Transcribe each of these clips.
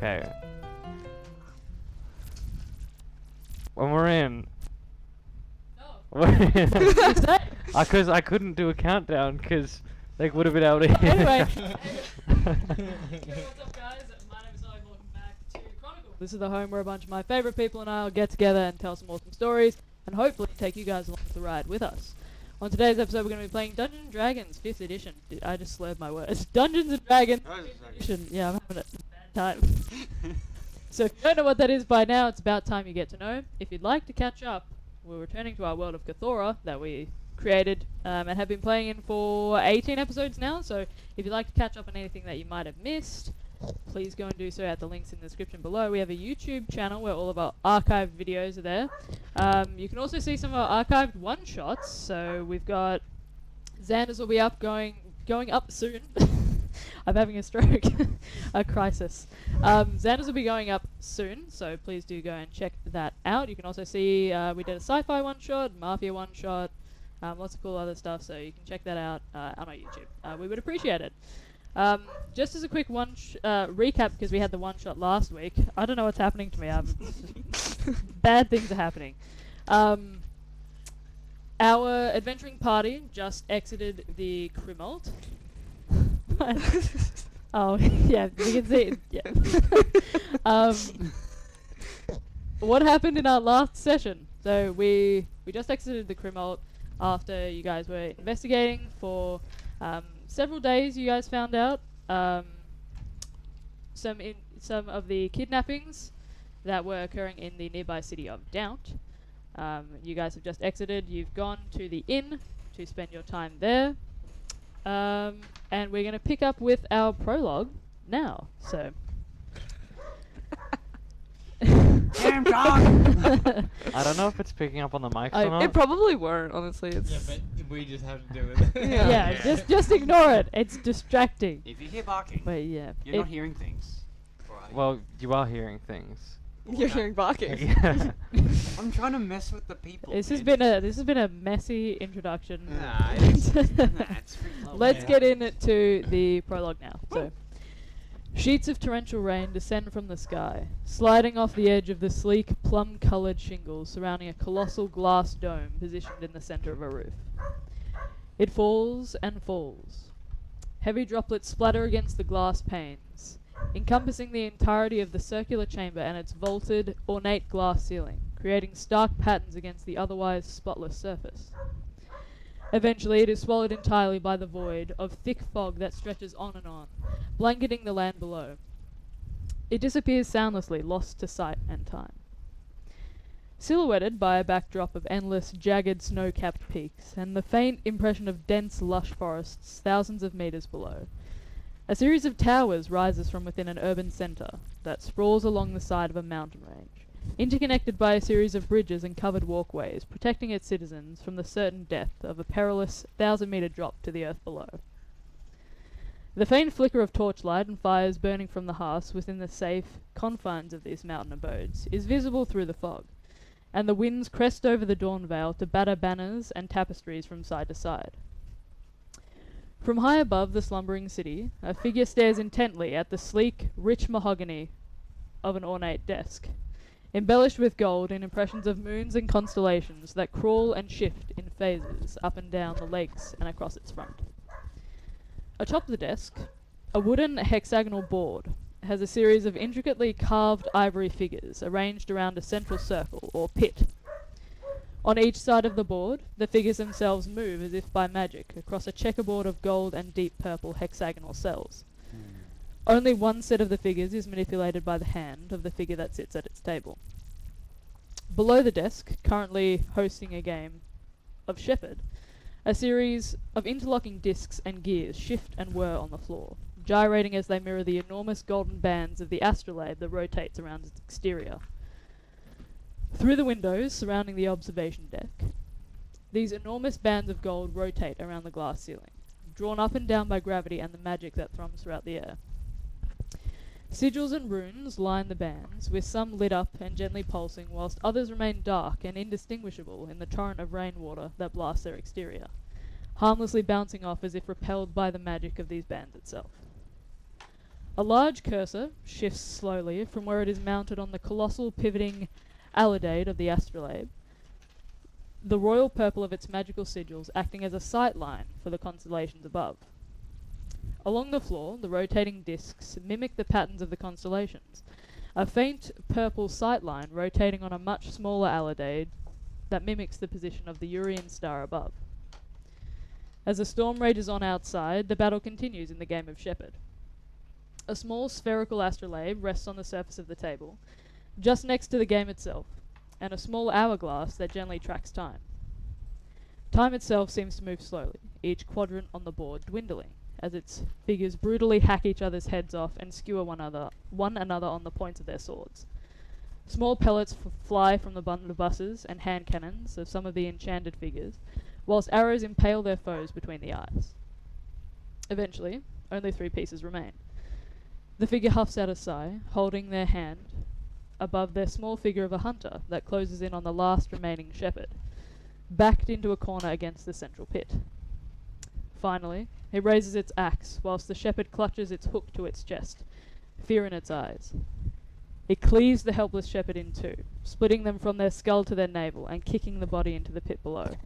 Okay. When we're in. Because I couldn't do a countdown because they would have been able to hear. Anyway. What's up, guys? My name is Owen. Welcome back to Chronicle. This is the home where a bunch of my favourite people and I will get together and tell some awesome stories and hopefully take you guys along for the ride with us. On today's episode, we're going to be playing Dungeons & Dragons 5th edition. I just slurred my words. Dungeons & Dragons 5th edition. Yeah, I'm having a bad time. So if you don't know what that is by now, it's about time you get to know. If you'd like to catch up, we're returning to our world of Cthulhu that we created and have been playing in for 18 episodes now. So if you'd like to catch up on anything that you might have missed, please go and do so at the links in the description below. We have a YouTube channel where all of our archived videos are there. You can also see some of our archived one-shots. So we've got Xander's will be up going up soon. I'm having a stroke, a crisis. Xander's will be going up soon, so please do go and check that out. You can also see we did a sci-fi one-shot, mafia one-shot, lots of cool other stuff, so you can check that out on our YouTube. We would appreciate it. Just as a quick recap, because we had the one-shot last week, I don't know what's happening to me. Bad things are happening. Our adventuring party just exited the Chronicle. Oh, yeah, you can see it. Yeah. What happened in our last session? So we just exited the Chronicle after you guys were investigating for several days. You guys found out some of the kidnappings that were occurring in the nearby city of Dount. You guys have just exited. You've gone to the inn to spend your time there. And we're going to pick up with our prologue now. So. Damn dog! I don't know if it's picking up on the mics or not. It probably won't, honestly. It's Yeah, but we just have to do it. Yeah, just ignore it. It's distracting. If you hear barking, But yeah. you're not hearing things. Well, you are hearing things. You're hearing barking. Yeah. I'm trying to mess with the people. This has man. been a messy introduction. Nah, it's pretty low. Let's get into the prologue now. So, sheets of torrential rain descend from the sky, sliding off the edge of the sleek, plum-coloured shingles surrounding a colossal glass dome positioned in the centre of a roof. It falls and falls. Heavy droplets splatter against the glass panes, encompassing the entirety of the circular chamber and its vaulted, ornate glass ceiling, creating stark patterns against the otherwise spotless surface. Eventually, it is swallowed entirely by the void of thick fog that stretches on and on, blanketing the land below. It disappears soundlessly, lost to sight and time. Silhouetted by a backdrop of endless, jagged, snow-capped peaks, and the faint impression of dense, lush forests thousands of meters below, a series of towers rises from within an urban centre that sprawls along the side of a mountain range, interconnected by a series of bridges and covered walkways, protecting its citizens from the certain death of a perilous 1,000-metre drop to the earth below. The faint flicker of torchlight and fires burning from the hearths within the safe confines of these mountain abodes is visible through the fog, and the winds crest over the dawn veil to batter banners and tapestries from side to side. From high above the slumbering city, a figure stares intently at the sleek, rich mahogany of an ornate desk, embellished with gold and impressions of moons and constellations that crawl and shift in phases up and down the lakes and across its front. Atop the desk, a wooden hexagonal board has a series of intricately carved ivory figures arranged around a central circle, or pit. On each side of the board, the figures themselves move as if by magic across a checkerboard of gold and deep purple hexagonal cells. Only one set of the figures is manipulated by the hand of the figure that sits at its table. Below the desk, currently hosting a game of Shepherd, a series of interlocking discs and gears shift and whir on the floor, gyrating as they mirror the enormous golden bands of the astrolabe that rotates around its exterior. Through the windows surrounding the observation deck, these enormous bands of gold rotate around the glass ceiling, drawn up and down by gravity and the magic that thrums throughout the air. Sigils and runes line the bands, with some lit up and gently pulsing, whilst others remain dark and indistinguishable in the torrent of rainwater that blasts their exterior, harmlessly bouncing off as if repelled by the magic of these bands itself. A large cursor shifts slowly from where it is mounted on the colossal pivoting alidade of the astrolabe, the royal purple of its magical sigils acting as a sight line for the constellations above. Along the floor, the rotating discs mimic the patterns of the constellations, a faint purple sight line rotating on a much smaller alidade that mimics the position of the Urian star above. As the storm rages on outside, the battle continues in the game of Shepherd. A small spherical astrolabe rests on the surface of the table, just next to the game itself, and a small hourglass that gently tracks time. Time itself seems to move slowly, each quadrant on the board dwindling, as its figures brutally hack each other's heads off and skewer one another on the points of their swords. Small pellets fly from the blunderbusses and hand cannons of some of the enchanted figures, whilst arrows impale their foes between the eyes. Eventually, only 3 pieces remain. The figure huffs out a sigh, holding their hand above their small figure of a hunter that closes in on the last remaining shepherd, backed into a corner against the central pit. Finally, it raises its axe, whilst the shepherd clutches its hook to its chest, fear in its eyes. It cleaves the helpless shepherd in two, splitting them from their skull to their navel and kicking the body into the pit below.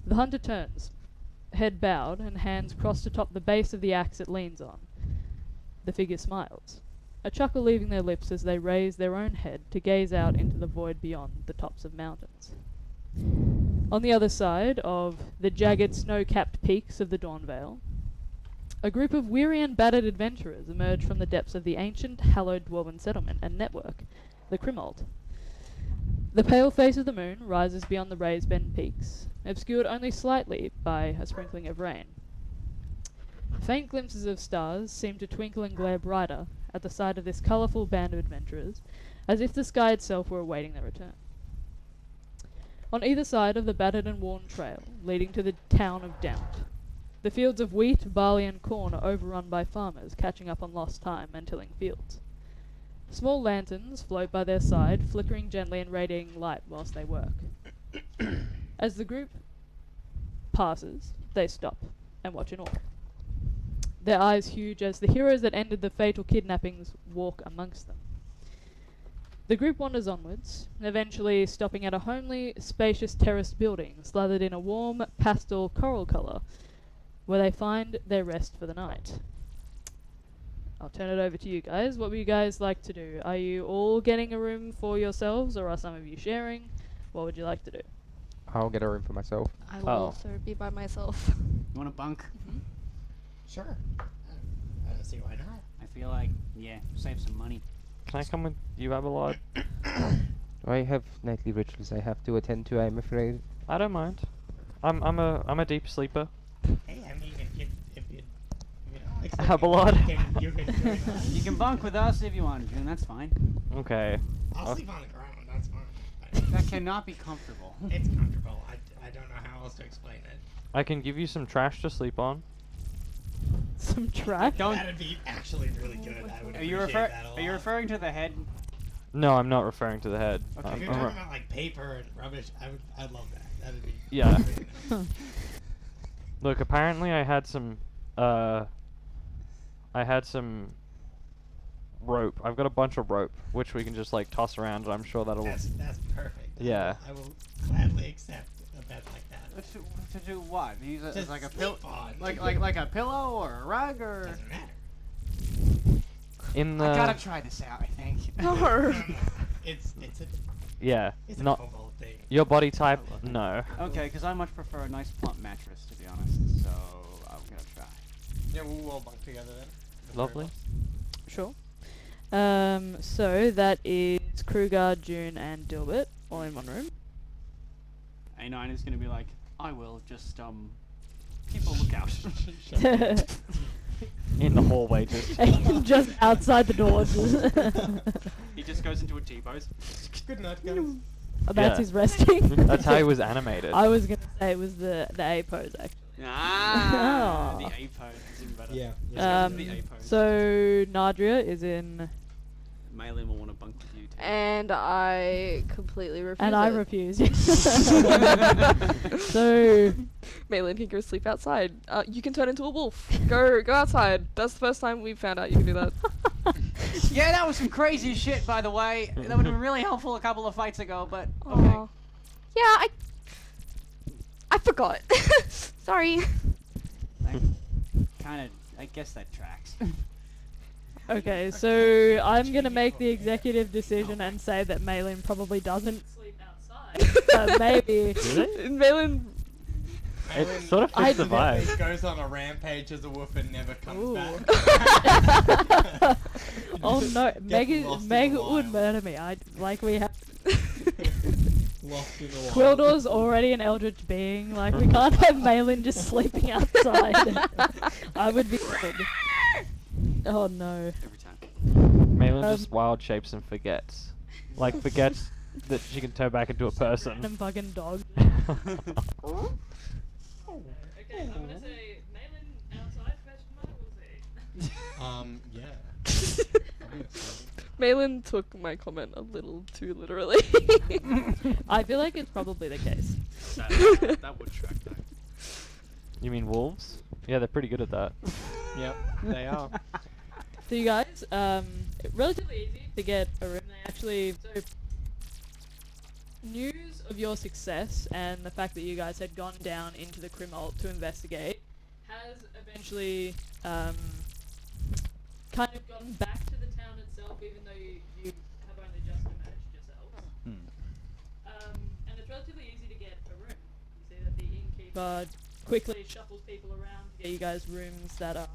The hunter turns, head bowed and hands crossed atop the base of the axe it leans on. The figure smiles, a chuckle leaving their lips as they raise their own head to gaze out into the void beyond the tops of mountains. On the other side of the jagged snow-capped peaks of the Dawnvale, a group of weary and battered adventurers emerge from the depths of the ancient, hallowed dwarven settlement and network, the Chrimold. The pale face of the moon rises beyond the raised bend peaks, obscured only slightly by a sprinkling of rain. Faint glimpses of stars seem to twinkle and glare brighter at the sight of this colourful band of adventurers, as if the sky itself were awaiting their return. On either side of the battered and worn trail leading to the town of Dount, the fields of wheat, barley and corn are overrun by farmers catching up on lost time and tilling fields. Small lanterns float by their side, flickering gently and radiating light whilst they work. As the group passes, they stop and watch in awe, their eyes huge as the heroes that ended the fatal kidnappings walk amongst them. The group wanders onwards, eventually stopping at a homely, spacious terraced building slathered in a warm, pastel coral colour, where they find their rest for the night. I'll turn it over to you guys. What would you guys like to do? Are you all getting a room for yourselves, or are some of you sharing? What would you like to do? I'll get a room for myself. I will Oh. also be by myself. You want a bunk? Sure. I don't see why not. I feel like, yeah, save some money. Can I come with you, Abelard? I have nightly rituals I have to attend to, I'm afraid. I don't mind. I'm a deep sleeper. Hey, I mean, if you know, accept Abelard. you can join us. You can bunk with us if you want to, and that's fine. Okay. I'll sleep on the ground. That's fine. That cannot be comfortable. It's comfortable. I don't know how else to explain it. I can give you some trash to sleep on. Some trash? Don't. That'd be actually really good. I would Are you, appreciate that a lot. are you referring to the head? No, I'm not referring to the head. Okay. If you're I'm talking about like paper and rubbish, I'd love that. That'd be Yeah. really Look, apparently I had some rope. I've got a bunch of rope, which we can just like toss around, and I'm sure that'll. nice. That's perfect. Yeah. I will gladly accept a bed like that. To do what? Use it as Just like a sleep pillow, on. like a pillow or a rug or. Doesn't matter. In the. I gotta try this out. I think. No. It's a Yeah. it's Not a cobalt thing. your body type. I love it. No. Okay, because I much prefer a nice plump mattress, to be honest. So I'm gonna try. Yeah, we'll all bunk together then. The Lovely. three of us. Sure. So that is Kruger, June, and Dilbert all in one room. A9 is gonna be like, I will just keep a lookout. In the hallway, just. Just outside the doors. He just goes into a T-pose. Good night, guys. Oh, that's Yeah. his resting. That's how he was animated. I was gonna say it was the A pose actually. Ah, Oh. the A pose is even better. Yeah. The A pose. So Nadria is in, Maylin will want to bunk with you too. And I completely refuse. and I it. refuse. So Maylin can go sleep outside. You can turn into a wolf. Go outside. That's the first time we found out you can do that. Yeah, that was some crazy shit, by the way. That would have been really helpful a couple of fights ago, but okay. Aw. Yeah, I forgot. Sorry. I guess that tracks. Okay, so I'm gonna make the executive decision and say that Malin probably doesn't sleep outside. But maybe. Malin. It sort of fits the vibe. He goes on a rampage as a wolf and never comes Ooh. back. Oh no, lost Meg in the would wild. murder me. We have. Lost in the wild. Quildor's already an eldritch being. Like, we can't have Malin just sleeping outside. I would be killed. Oh no. Every time. Malin just wild shapes and forgets. Like, forgets that she can turn back into a person. Random fucking dog. Okay, I'm gonna say Malin outside, we'll see. Yeah. Malin took my comment a little too literally. I feel like it's probably the case. That would track that. You mean wolves? Yeah, they're pretty good at that. Yep, they are. So you guys, relatively easy to get a room. They actually, so news of your success and the fact that you guys had gone down into the Crimalt to investigate has eventually kind of gotten back to the town itself, even though you have only just emerged yourselves. And it's relatively easy to get a room. You see that the innkeeper quickly shuffles people around to get you guys rooms that are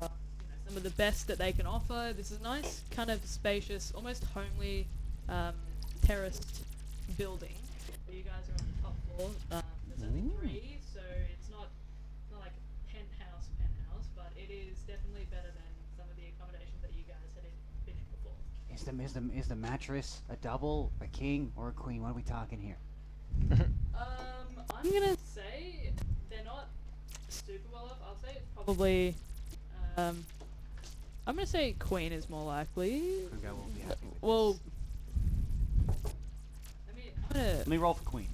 some of the best that they can offer. This is a nice, kind of spacious, almost homely terraced building. Where you guys are on the top floor. There's only 3, so it's not like penthouse, but it is definitely better than some of the accommodations that you guys had been in before. Is the mattress a double, a king, or a queen? What are we talking here? I'm gonna say they're not super well off. I'll say it's probably. I'm gonna say queen is more likely. Okay, we'll be happy with Well, this. Let me roll for queen.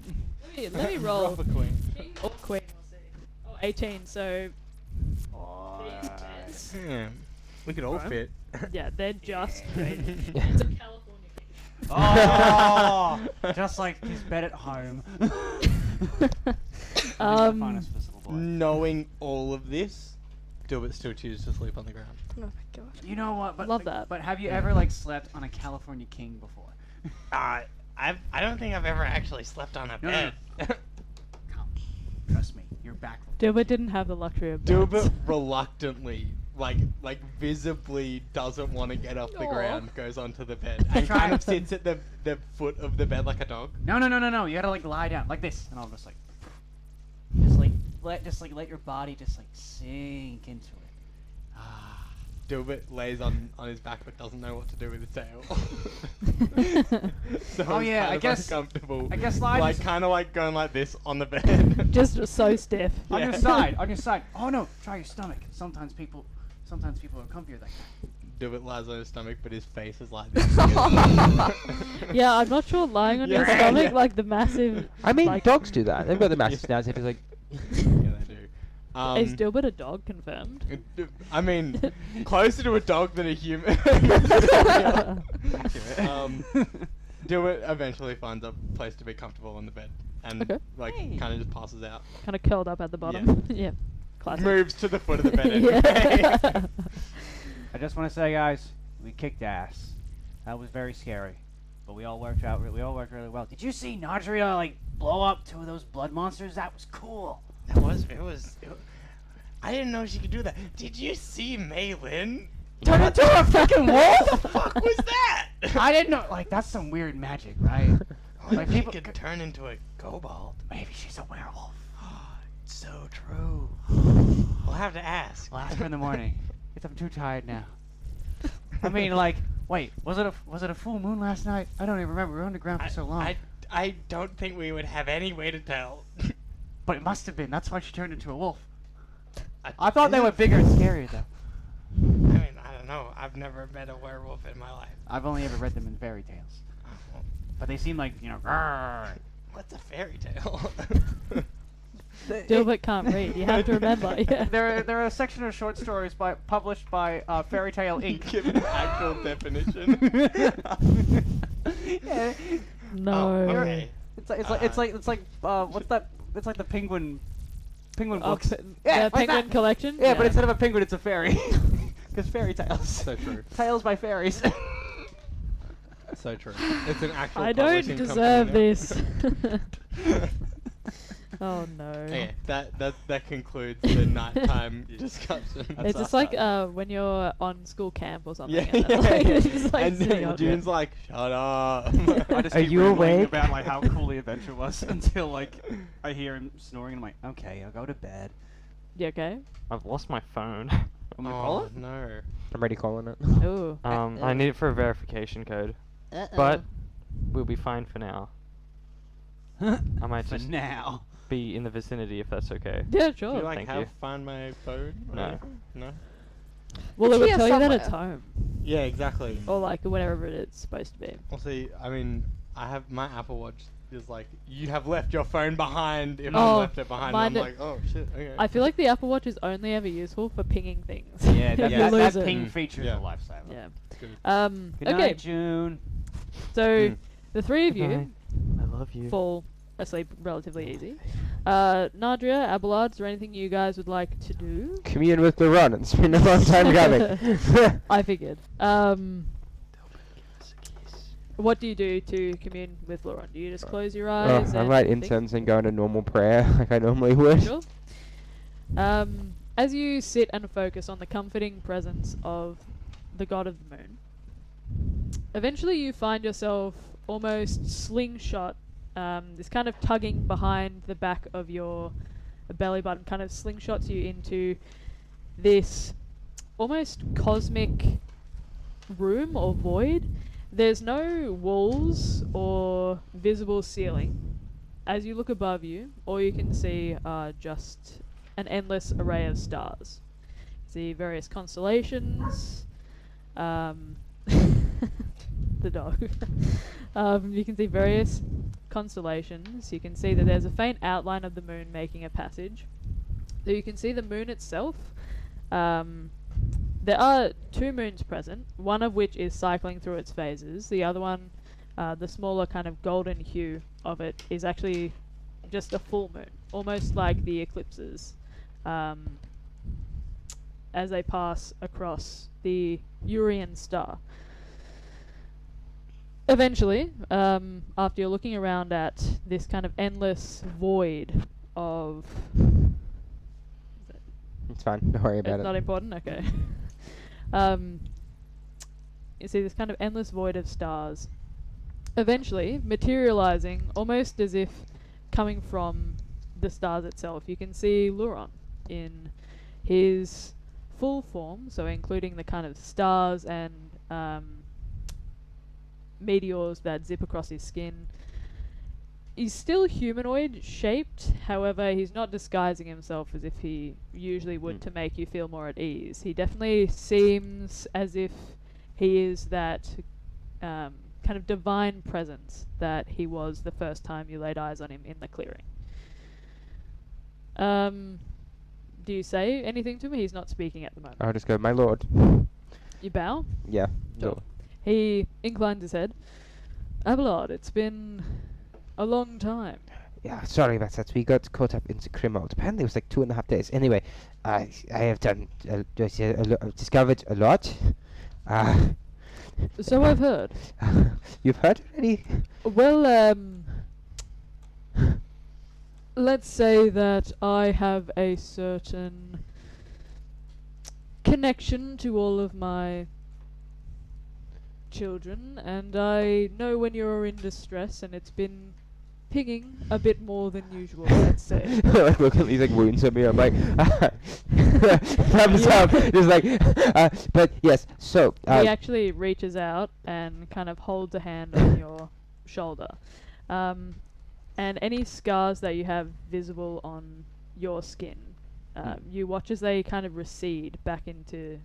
let me roll. Proper queen. King or queen, we'll see. Oh, 18. So We could all Right. fit. yeah, they're just great. It's a California king. Oh, just like his bed at home. Finest visible boy. Knowing all of this, Dilbert still chooses to sleep on the ground. Oh my god. You know what? But Love that. But have you ever like slept on a California king before? I don't think I've ever actually slept on a No, bed. Come, trust me, you're back. Dilbert didn't have the luxury of beds. Dilbert reluctantly, like visibly doesn't want to get off the Aw. ground, goes onto the bed, and kind of sits at the foot of the bed like a dog. No. You gotta like lie down like this, and I'll just let your body just like sink into it. Ah. Dilbert lays on his back but doesn't know what to do with his tail. So Oh, he's yeah, kind I of guess- uncomfortable. I guess lying like is- kind of like going like this on the bed. Just so stiff. On your Yeah. side, on your side. Oh no, try your stomach. Sometimes people are comfier like that. Dilbert lies on his stomach, but his face is like this. Yeah, I'm not sure lying on your Yeah, stomach, yeah. like the massive. I mean, like, dogs do that. They've got the massive snouts. If it's like, yeah, they do. Is Dilbert a dog confirmed? I mean, closer to a dog than a human. Dilbert eventually finds a place to be comfortable on the bed, and Okay. kind of just passes out. Kind of curled up at the bottom. Yeah. Classic. Moves to the foot of the bed anyway. Yeah. I just want to say, guys, we kicked ass. That was very scary, but we all worked really well. Did you see Nadria like blow up 2 of those blood monsters? That was cool. It was. I didn't know she could do that. Did you see Maylin? Turn into a freaking wolf? What the fuck was that? I didn't know. Like that's some weird magic, right? Like She people could turn into a kobold. Maybe she's a werewolf. It's so true. We'll have to ask. We'll ask her in the morning. I'm too tired now. I mean, like, wait, was it a full moon last night? I don't even remember. We were underground for so long. I don't think we would have any way to tell. But it must have been. That's why she turned into a wolf. I thought they were bigger and scarier, though. I mean, I don't know. I've never met a werewolf in my life. I've only ever read them in fairy tales. But they seem like, grrr. What's a fairy tale? Gilbert can't read. You have to remember. Yeah. There are a section of short stories published by Fairy Tale Inc. Give an actual definition. Yeah, No. Oh, okay. it's like what's that? It's like the penguin books. The like Penguin that. Collection. Yeah, but instead of a penguin, it's a fairy. Because fairy tales. So true. Tales by fairies. So true. It's an actual. I don't publishing deserve company this. Oh no. Okay, that concludes the nighttime discussion. It's just like when you're on school camp or something. Yeah, and yeah, like, yeah. just, like, And sitting then on- June's like, shut up. I just Are keep you rambling awake? about like how cool the adventure was until like I hear him snoring and I'm like, okay, I'll go to bed. You okay? I've lost my phone. I'm gonna call Oh it. no. I'm already calling it. Ooh. I need it for a verification code, but we'll be fine for now. I might For just now. be in the vicinity if that's okay. Yeah, Do sure. you like Thank have you. Find My Phone? or No. anything? No. Well, it It's would here tell you that it's somewhere. home, Yeah, exactly. or like whatever it's supposed to be. Well, see, I mean, I have my Apple Watch is like, you have left your phone behind. If Oh, I left it behind, mine I'm d- like, oh shit, okay. I feel like the Apple Watch is only ever useful for pinging things. Yeah, If that, you that, lose that it. ping feature is Yeah. a lifesaver. Yeah. Good. Good Okay. night, June. So Mm. the three of you Goodnight. I love you. fall asleep relatively easy. Nadria, Abelard, is there anything you guys would like to do? Commune with Laurent. It's been a long time coming. I figured. What do you do to commune with Laurent? Do you just close your Oh, eyes? I and write think? incense and go into normal prayer like I normally would. Sure. As you sit and focus on the comforting presence of the god of the moon, eventually you find yourself almost slingshot, this kind of tugging behind the back of your belly button kind of slingshots you into this almost cosmic room or void. There's no walls or visible ceiling. As you look above you, all you can see are just an endless array of stars. See various constellations. The dog. You can see various constellations. You can see that there's a faint outline of the moon making a passage. So you can see the moon itself. There are two moons present, one of which is cycling through its phases. The other one, the smaller kind of golden hue of it, is actually just a full moon, almost like the eclipses, as they pass across the Urian star. Eventually, after you're looking around at this kind of endless void of... It's fine. Don't worry about It's it. not important? Okay. You see this kind of endless void of stars. Eventually, materializing almost as if coming from the stars itself, you can see Luron in his full form, so including the kind of stars and meteors that zip across his skin. He's still humanoid shaped, however, he's not disguising himself as if he usually would to make you feel more at ease. He definitely seems as if he is that kind of divine presence that he was the first time you laid eyes on him in the clearing. Do you say anything to him? He's not speaking at the moment. I'll just go, my lord. You bow? Yeah. Sure. Lord. He inclines his head. Abelard, it's been a long time. Yeah, sorry about that. We got caught up into Crimald. Apparently it was like 2.5 days. Anyway, I have done, I've discovered a lot. So I've heard. You've heard already? Well, let's say that I have a certain connection to all of my children, and I know when you're in distress, and it's been pinging a bit more than usual, let's say. Like, look at these like wounds at me. I'm like, thumbs up. Just like, but yes. So He actually reaches out and kind of holds a hand on your shoulder. And any scars that you have visible on your skin, you watch as they kind of recede back into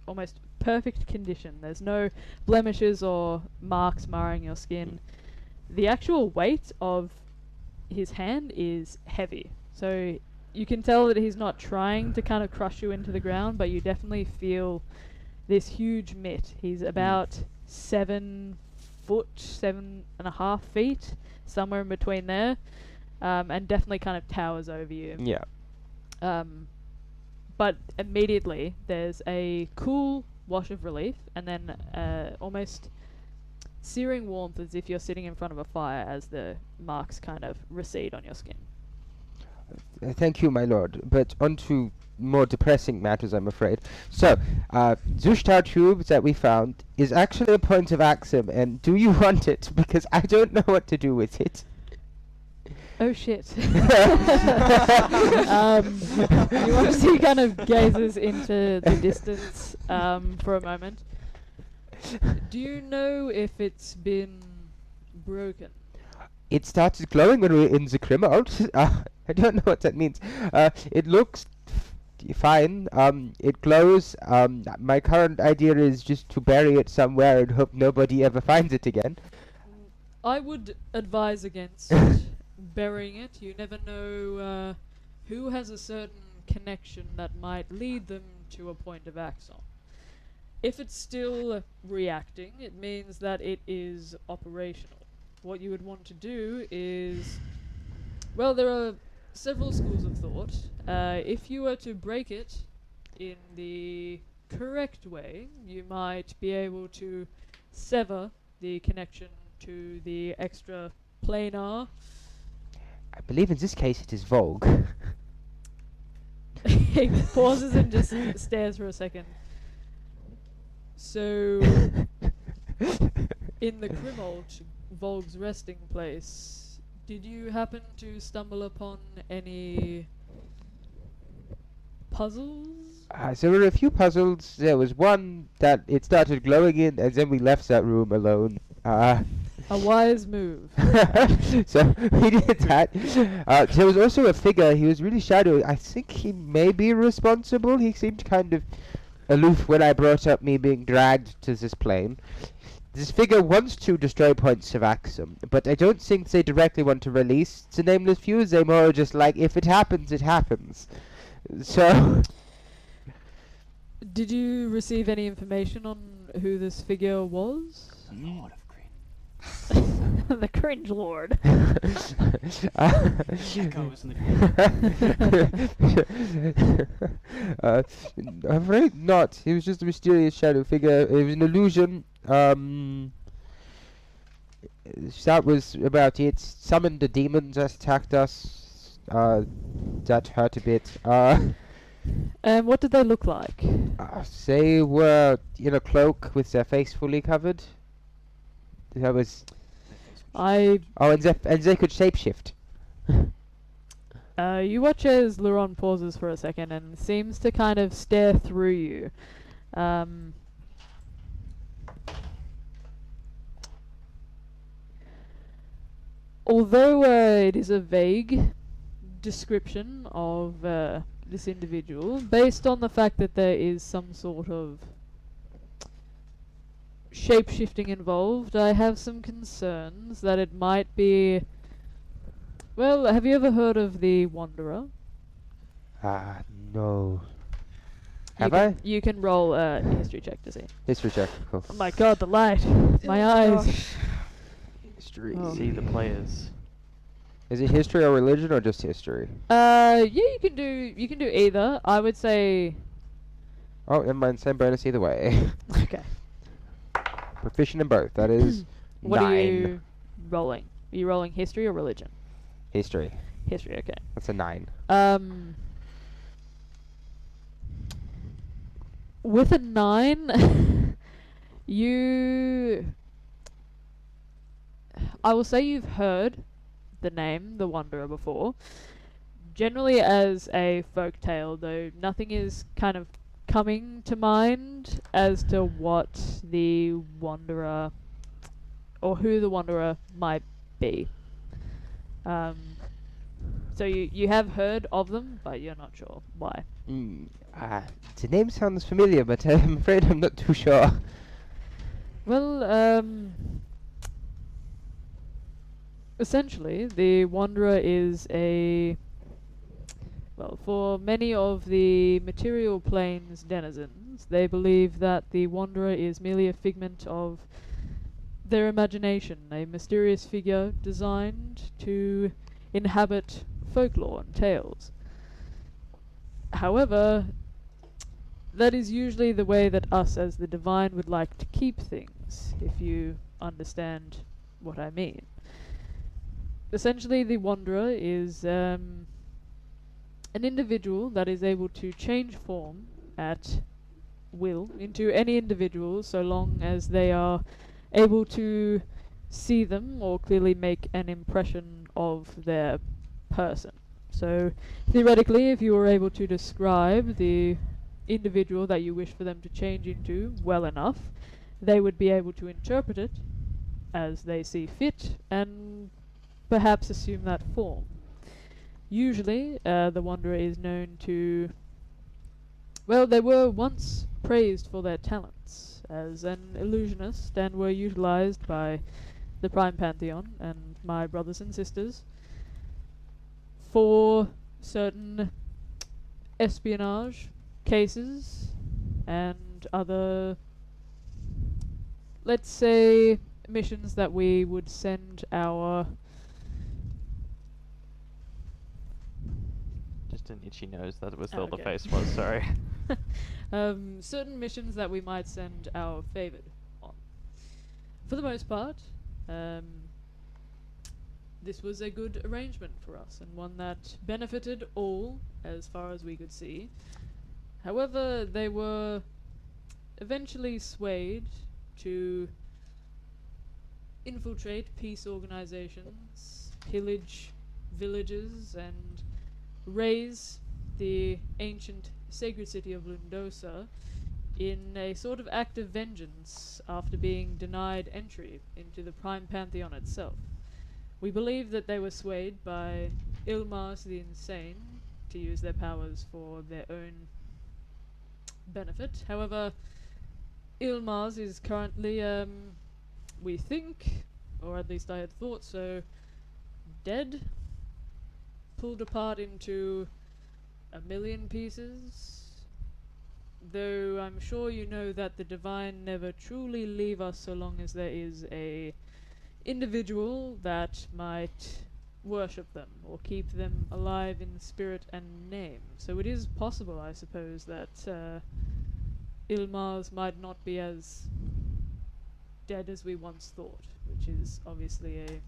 almost perfect condition. There's no blemishes or marks marring your skin. The actual weight of his hand is heavy. So you can tell that he's not trying to kind of crush you into the ground, but you definitely feel this huge mitt. He's about 7 foot, 7.5 feet, somewhere in between there, and definitely kind of towers over you. Yeah. But immediately there's a cool wash of relief, and then almost searing warmth as if you're sitting in front of a fire as the marks kind of recede on your skin. Thank you, my lord. But on to more depressing matters, I'm afraid. So, Zushtar tube that we found is actually a point of Axum, and do you want it? Because I don't know what to do with it. Oh shit. You want to see kind of gazes into the distance for a moment. Do you know if it's been broken? It started glowing when we were in the Crimalt. I don't know what that means. It looks fine. It glows. My current idea is just to bury it somewhere and hope nobody ever finds it again. I would advise against burying it. You never know who has a certain connection that might lead them to a point of Axon. If it's still reacting, it means that it is operational. What you would want to do is... Well, there are several schools of thought. If you were to break it in the correct way, you might be able to sever the connection to the extra planar. I believe in this case it is Vogue. He pauses and just stares for a second. So, in the Crimalt, Volg's resting place, did you happen to stumble upon any puzzles? There were a few puzzles. There was one that it started glowing in, and then we left that room alone. A wise move. So we did that. There was also a figure. He was really shadowy. I think he may be responsible. He seemed kind of aloof when I brought up me being dragged to this plane. This figure wants to destroy points of Axum, but I don't think they directly want to release the nameless fuse. They more just like, if it happens, it happens. So... Did you receive any information on who this figure was? Lord of Green. The Cringe Lord. Echoes in the I'm afraid not. He was just a mysterious shadow figure. It was an illusion. That was about it. Summoned the demons that attacked us. That hurt a bit. And what did they look like? They were in a cloak with their face fully covered. That was... Oh, and they could shapeshift. You watch as Luron pauses for a second and seems to kind of stare through you. Although it is a vague description of this individual, based on the fact that there is some sort of shape-shifting involved, I have some concerns that it might be... Well, have you ever heard of the Wanderer? No. Have I? You can roll a history check to see. History check. Cool. Oh my god, the light! My eyes! History. Oh. See the players. Is it history or religion or just history? Yeah, you can do either. I would say... Oh, never mind. Same bonus either way. Okay. Proficient in both. That is What 9. are you rolling? Are you rolling history or religion? History. History, okay. That's a 9. With a 9, I will say you've heard the name, the Wanderer, before. Generally as a folk tale, though nothing is kind of coming to mind as to what the Wanderer, or who the Wanderer might be. So you have heard of them, but you're not sure why. The name sounds familiar, but I'm afraid I'm not too sure. Well, essentially, the Wanderer is a Well, for many of the material plane's denizens, they believe that the Wanderer is merely a figment of their imagination, a mysterious figure designed to inhabit folklore and tales. However, that is usually the way that us as the divine would like to keep things, if you understand what I mean. Essentially, the Wanderer is an individual that is able to change form at will into any individual so long as they are able to see them or clearly make an impression of their person. So, theoretically, if you were able to describe the individual that you wish for them to change into well enough, they would be able to interpret it as they see fit and perhaps assume that form. Usually, the Wanderer is known to... Well, they were once praised for their talents as an illusionist and were utilized by the Prime Pantheon and my brothers and sisters for certain espionage cases and other, let's say, missions that we would send our... Just an itchy nose. That was Oh, all the okay. face was. Sorry. certain missions that we might send our favored on. For the most part, this was a good arrangement for us, and one that benefited all as far as we could see. However, they were eventually swayed to infiltrate peace organizations, pillage villages, and raise the ancient sacred city of Lundosa in a sort of act of vengeance after being denied entry into the Prime Pantheon itself. We believe that they were swayed by Ilmars the Insane to use their powers for their own benefit. However, Ilmars is currently, we think, or at least I had thought so, dead, pulled apart into 1,000,000 pieces. Though I'm sure you know that the divine never truly leave us so long as there is a individual that might worship them or keep them alive in spirit and name. So it is possible, I suppose, that Ilmars might not be as dead as we once thought, which is obviously a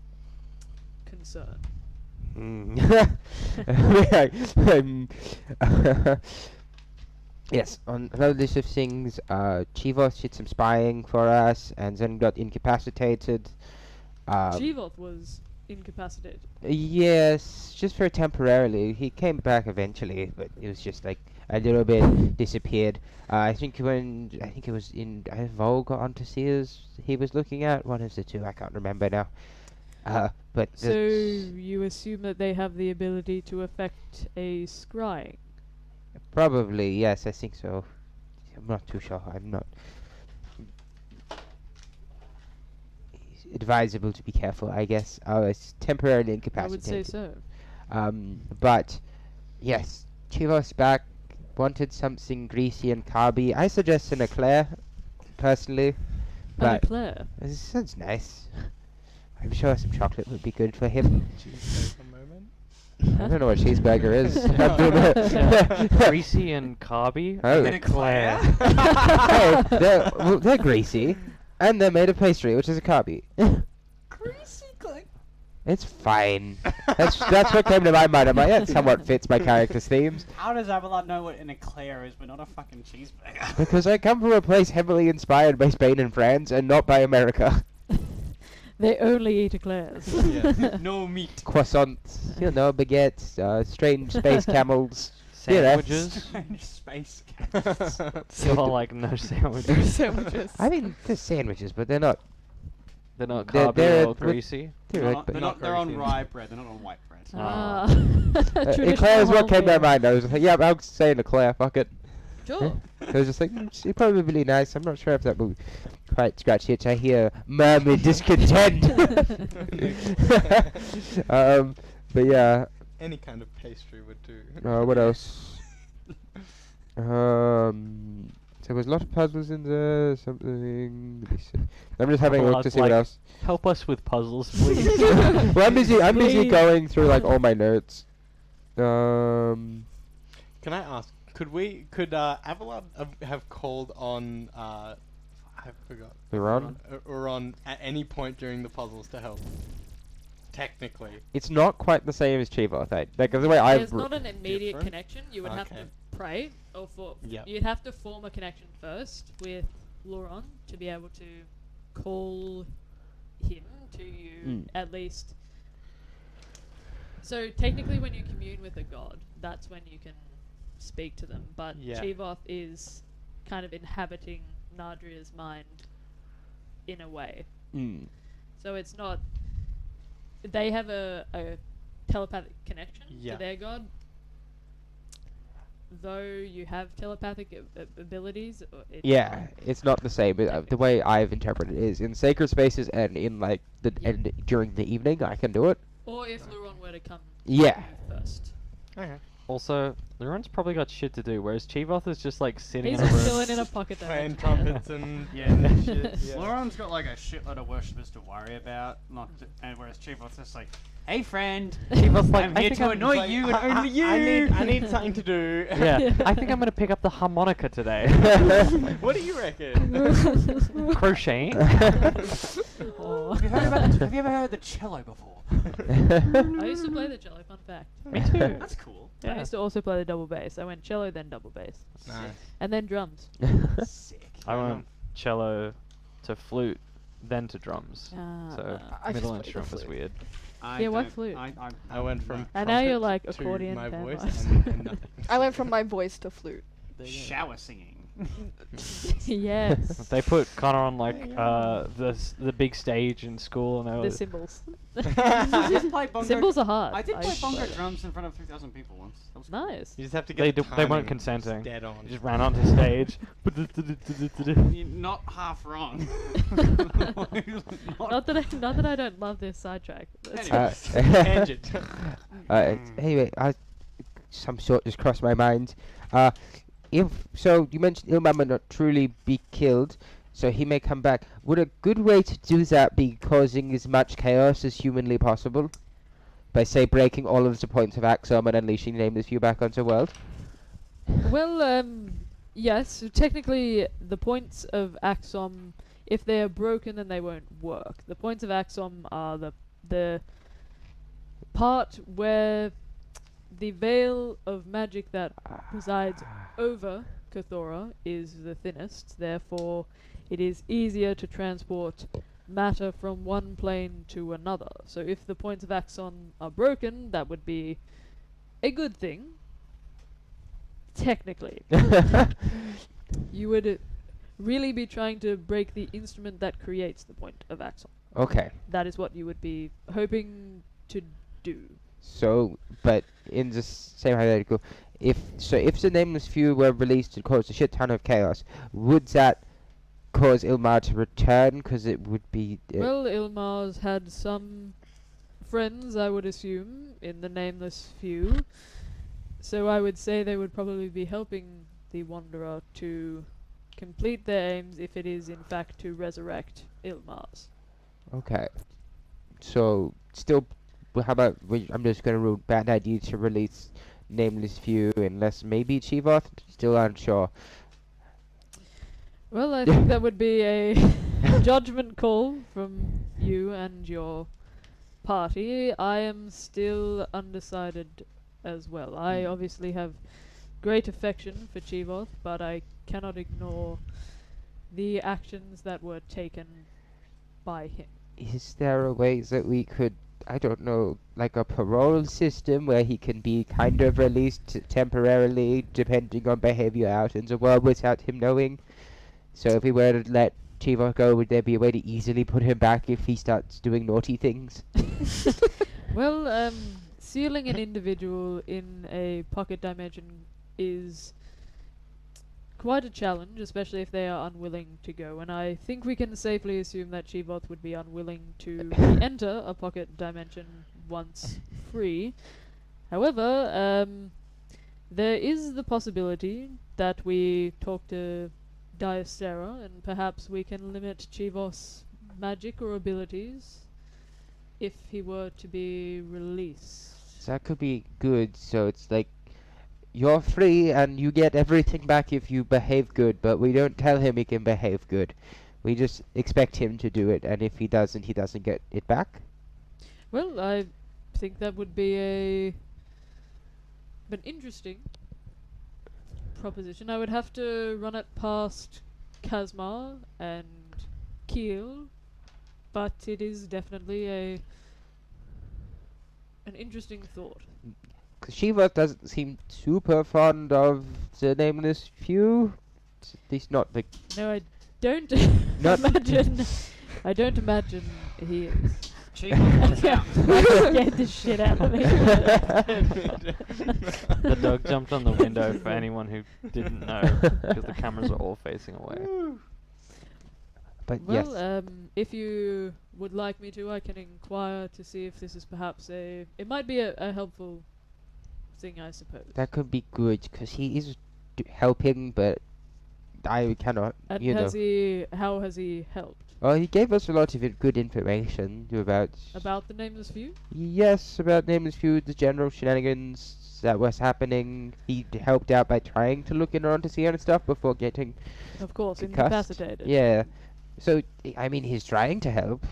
concern. Yes, on another list of things, Chivos did some spying for us and then got incapacitated. Chivoth was incapacitated. Yes, just for temporarily. He came back eventually, but it was just like a little bit disappeared. I think it was in Vogue or Ontasias he was looking at, one of the two, I can't remember now. But So you assume that they have the ability to affect a scrying? probably, yes, I think so. I'm not too sure. I'm not. Advisable to be careful, I guess. It's temporarily I incapacitated. would say so. But yes, Chivos back wanted something greasy and carby. I suggest an eclair, personally. An But eclair. it sounds nice. I'm sure some chocolate would be good for him. Cheesesteak a moment. I don't know what cheeseburger is. I don't know. Greasy and carby. Oh. An eclair. Hey, they're greasy, and they're made of pastry, which is a carby. Greasy clay. It's fine. That's what came to my mind. I'm like, that somewhat fits my character's themes. How does Abelard know what an eclair is, but not a fucking cheeseburger? Because I come from a place heavily inspired by Spain and France, and not by America. They only eat eclairs. Yeah. No meat. Croissants, baguettes, strange space camels. Sandwiches. Space. Well, like no sandwiches. Sandwiches. I mean, they're sandwiches, but they're not. They're not They're- carby they're- or greasy. They're They're, but they're on greasy. rye bread, they're not on white bread. Ah. eclair is what came to Traditional mind. I was like, yeah, I'll say an eclair. Fuck it. Sure. I was just like, it's probably nice. I'm not sure if that will quite scratch itch. I hear murmured discontent. But yeah, Any kind of pastry would do. What else? There was a lot of puzzles in there. Something. Let me see. I'm just having a look to see what Like- else. Help us with puzzles, please. Well, I'm busy. I'm busy Please. going through like all my notes. Can I ask? Could Avalon have called on I forgot. Iran? Or on at any point during the puzzles to help? Technically. It's not quite the same as Chivo, I think. Like the way I've. There's not an immediate Different? connection. You would have to Okay. pray, or Yep. you'd have to form a connection first with Lauron to be able to call him to you at least. So technically, when you commune with a god, that's when you can speak to them. But Yeah. Chivoth is kind of inhabiting Nadria's mind in a way. Mm. So it's not. They have a telepathic connection Yeah. to their god. Though you have telepathic abilities, it's Yeah, it's not the same. But, the way I've interpreted it is in sacred spaces and in like the and during the evening, I can do it. Or if Luron were to come Yeah. to you first. Okay. Also, Luron's probably got shit to do, whereas Chivoth is just like sitting He's in a just room. chilling in a pocket Playing dimension. trumpets and Yeah. and shit. Yeah. Lauron's got like a shitload of worshippers to worry about, and whereas Chief's just like, hey friend, Chivoth's like, I'm I here think to I'm annoy Like, you and only you. I need something to do. Yeah, I think I'm gonna pick up the harmonica today. What do you reckon? Crocheting. Aw. Have you ever heard the cello before? I used to play the cello, fun fact. Me too. That's cool. I Yeah. used to also play the double bass. I went cello, then double bass. Nice. And then drums. Sick. I went cello to flute, then to drums. Ah. So I just middle played the instrument was flute. weird. Yeah, what flute? I went from And now you're trumpet like to accordion my voice vampires. and nothing. I went from my voice to flute. shower singing. Yes. They put Connor on like the big stage in school, and they The were cymbals. I did play bongo. Cymbals are hard. I did play used to bongo play them. drums in front of 3,000 people once. That was cool. Nice. You just have to They get the they weren't timing consenting. dead on. They just ran onto stage. You're not half wrong. Not that I don't love this sidetrack. That's- Tangent. Anyway, some thought just crossed my mind. If so, you mentioned Ilma may not truly be killed, so he may come back. Would a good way to do that be causing as much chaos as humanly possible? By, say, breaking all of the points of Axom and unleashing Nameless View back onto the world? Well, yes. So technically, the points of Axom, if they are broken, then they won't work. The points of Axom are the part where the veil of magic that resides over Cathora is the thinnest. Therefore, it is easier to transport matter from one plane to another. So if the points of Axon are broken, that would be a good thing. Technically. You would really be trying to break the instrument that creates the point of Axon. Okay. That is what you would be hoping to do. So, but in the same hypothetical, if the Nameless Few were released to cause a shit ton of chaos, would that cause Ilmar to return? Because it would be. Well, Ilmar's had some friends, I would assume, in the Nameless Few. So I would say they would probably be helping the Wanderer to complete their aims if it is in fact to resurrect Ilmar's. Okay. So, still, how about I'm just going to rule bad idea to release Nameless Few unless maybe Chivoth? Still unsure. Well, I think that would be a judgment call from you and your party. I am still undecided as well. I obviously have great affection for Chivoth, but I cannot ignore the actions that were taken by him. Is there a way that we could, I don't know, like a parole system where he can be kind of released temporarily depending on behavior out in the world without him knowing? So if we were to let Chivoth go, would there be a way to easily put him back if he starts doing naughty things? Well, sealing an individual in a pocket dimension is quite a challenge, especially if they are unwilling to go, and I think we can safely assume that Chivoth would be unwilling to enter a pocket dimension once free. However, there is the possibility that we talk to Diastera, and perhaps we can limit Chivos' magic or abilities if he were to be released. So that could be good. So it's like you're free and you get everything back if you behave good, but we don't tell him he can behave good. We just expect him to do it, and if he doesn't get it back. Well, I think that would be an interesting proposition. I would have to run it past Kazma and Keel, but it is definitely an interesting thought. Shiva doesn't seem super fond of the nameless few. At least not the. No, I don't Not- imagine. I don't imagine he is. Chief wants out. Get the shit out of me. The dog jumped on the window for anyone who didn't know, because the cameras are all facing away. But Well, yes. if you would like me to, I can inquire to see if this is perhaps it might be a helpful thing, I suppose. That could be good, because he is helping, but I cannot, And you know. how has he helped? Well, he gave us a lot of good information about. About the Nameless Few? Yes, about Nameless Few, the general shenanigans that was happening. He helped out by trying to look in around to see and stuff before getting Of course, concussed. incapacitated. Yeah. So, I mean, he's trying to help.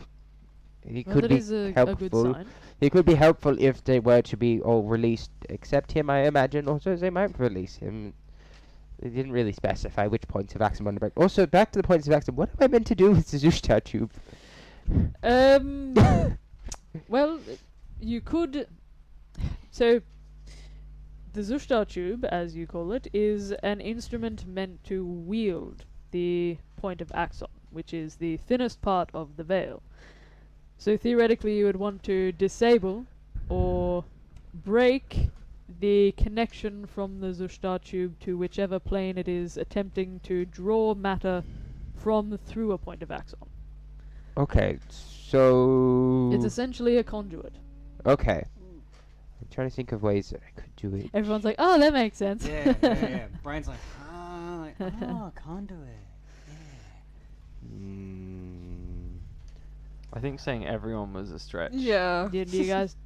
He Well, could that be is a helpful. good sign. He could be helpful if they were to be all released, except him, I imagine. Also, they might release him. They didn't really specify which points of action on the break. Also, back to the points of action. What am I meant to do with the Zushta tube? Well, you could. So, the Zushtar tube, as you call it, is an instrument meant to wield the point of axon, which is the thinnest part of the veil. So theoretically, you would want to disable or break the connection from the Zushtar tube to whichever plane it is attempting to draw matter from through a point of axon. Okay, so. It's essentially a conduit. Okay. I'm trying to think of ways that I could do it. Everyone's like, oh, that makes sense. Yeah. Brian's like, conduit. I think saying everyone was a stretch. Yeah. Do you guys,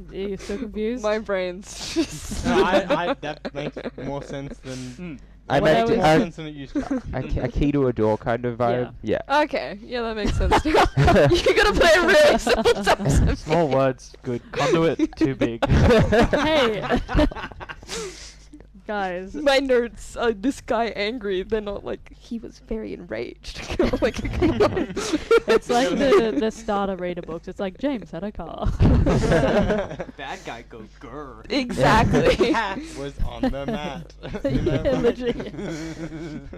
are you still confused? My brain's just. No, that makes more sense than. I What I meant was- more a, sense than it used to. a key to a door kind of vibe. Yeah. Okay, yeah, that makes sense. You gotta play it really simple times. Small words, good. Conduit, too big. Hey, guys. My nerds, this guy angry. They're not like he was very enraged. Like, come on. It's like the starter reader books. It's like James had a car. Bad guy go grr. Exactly. Hat was on the mat. You know? Yeah, literally.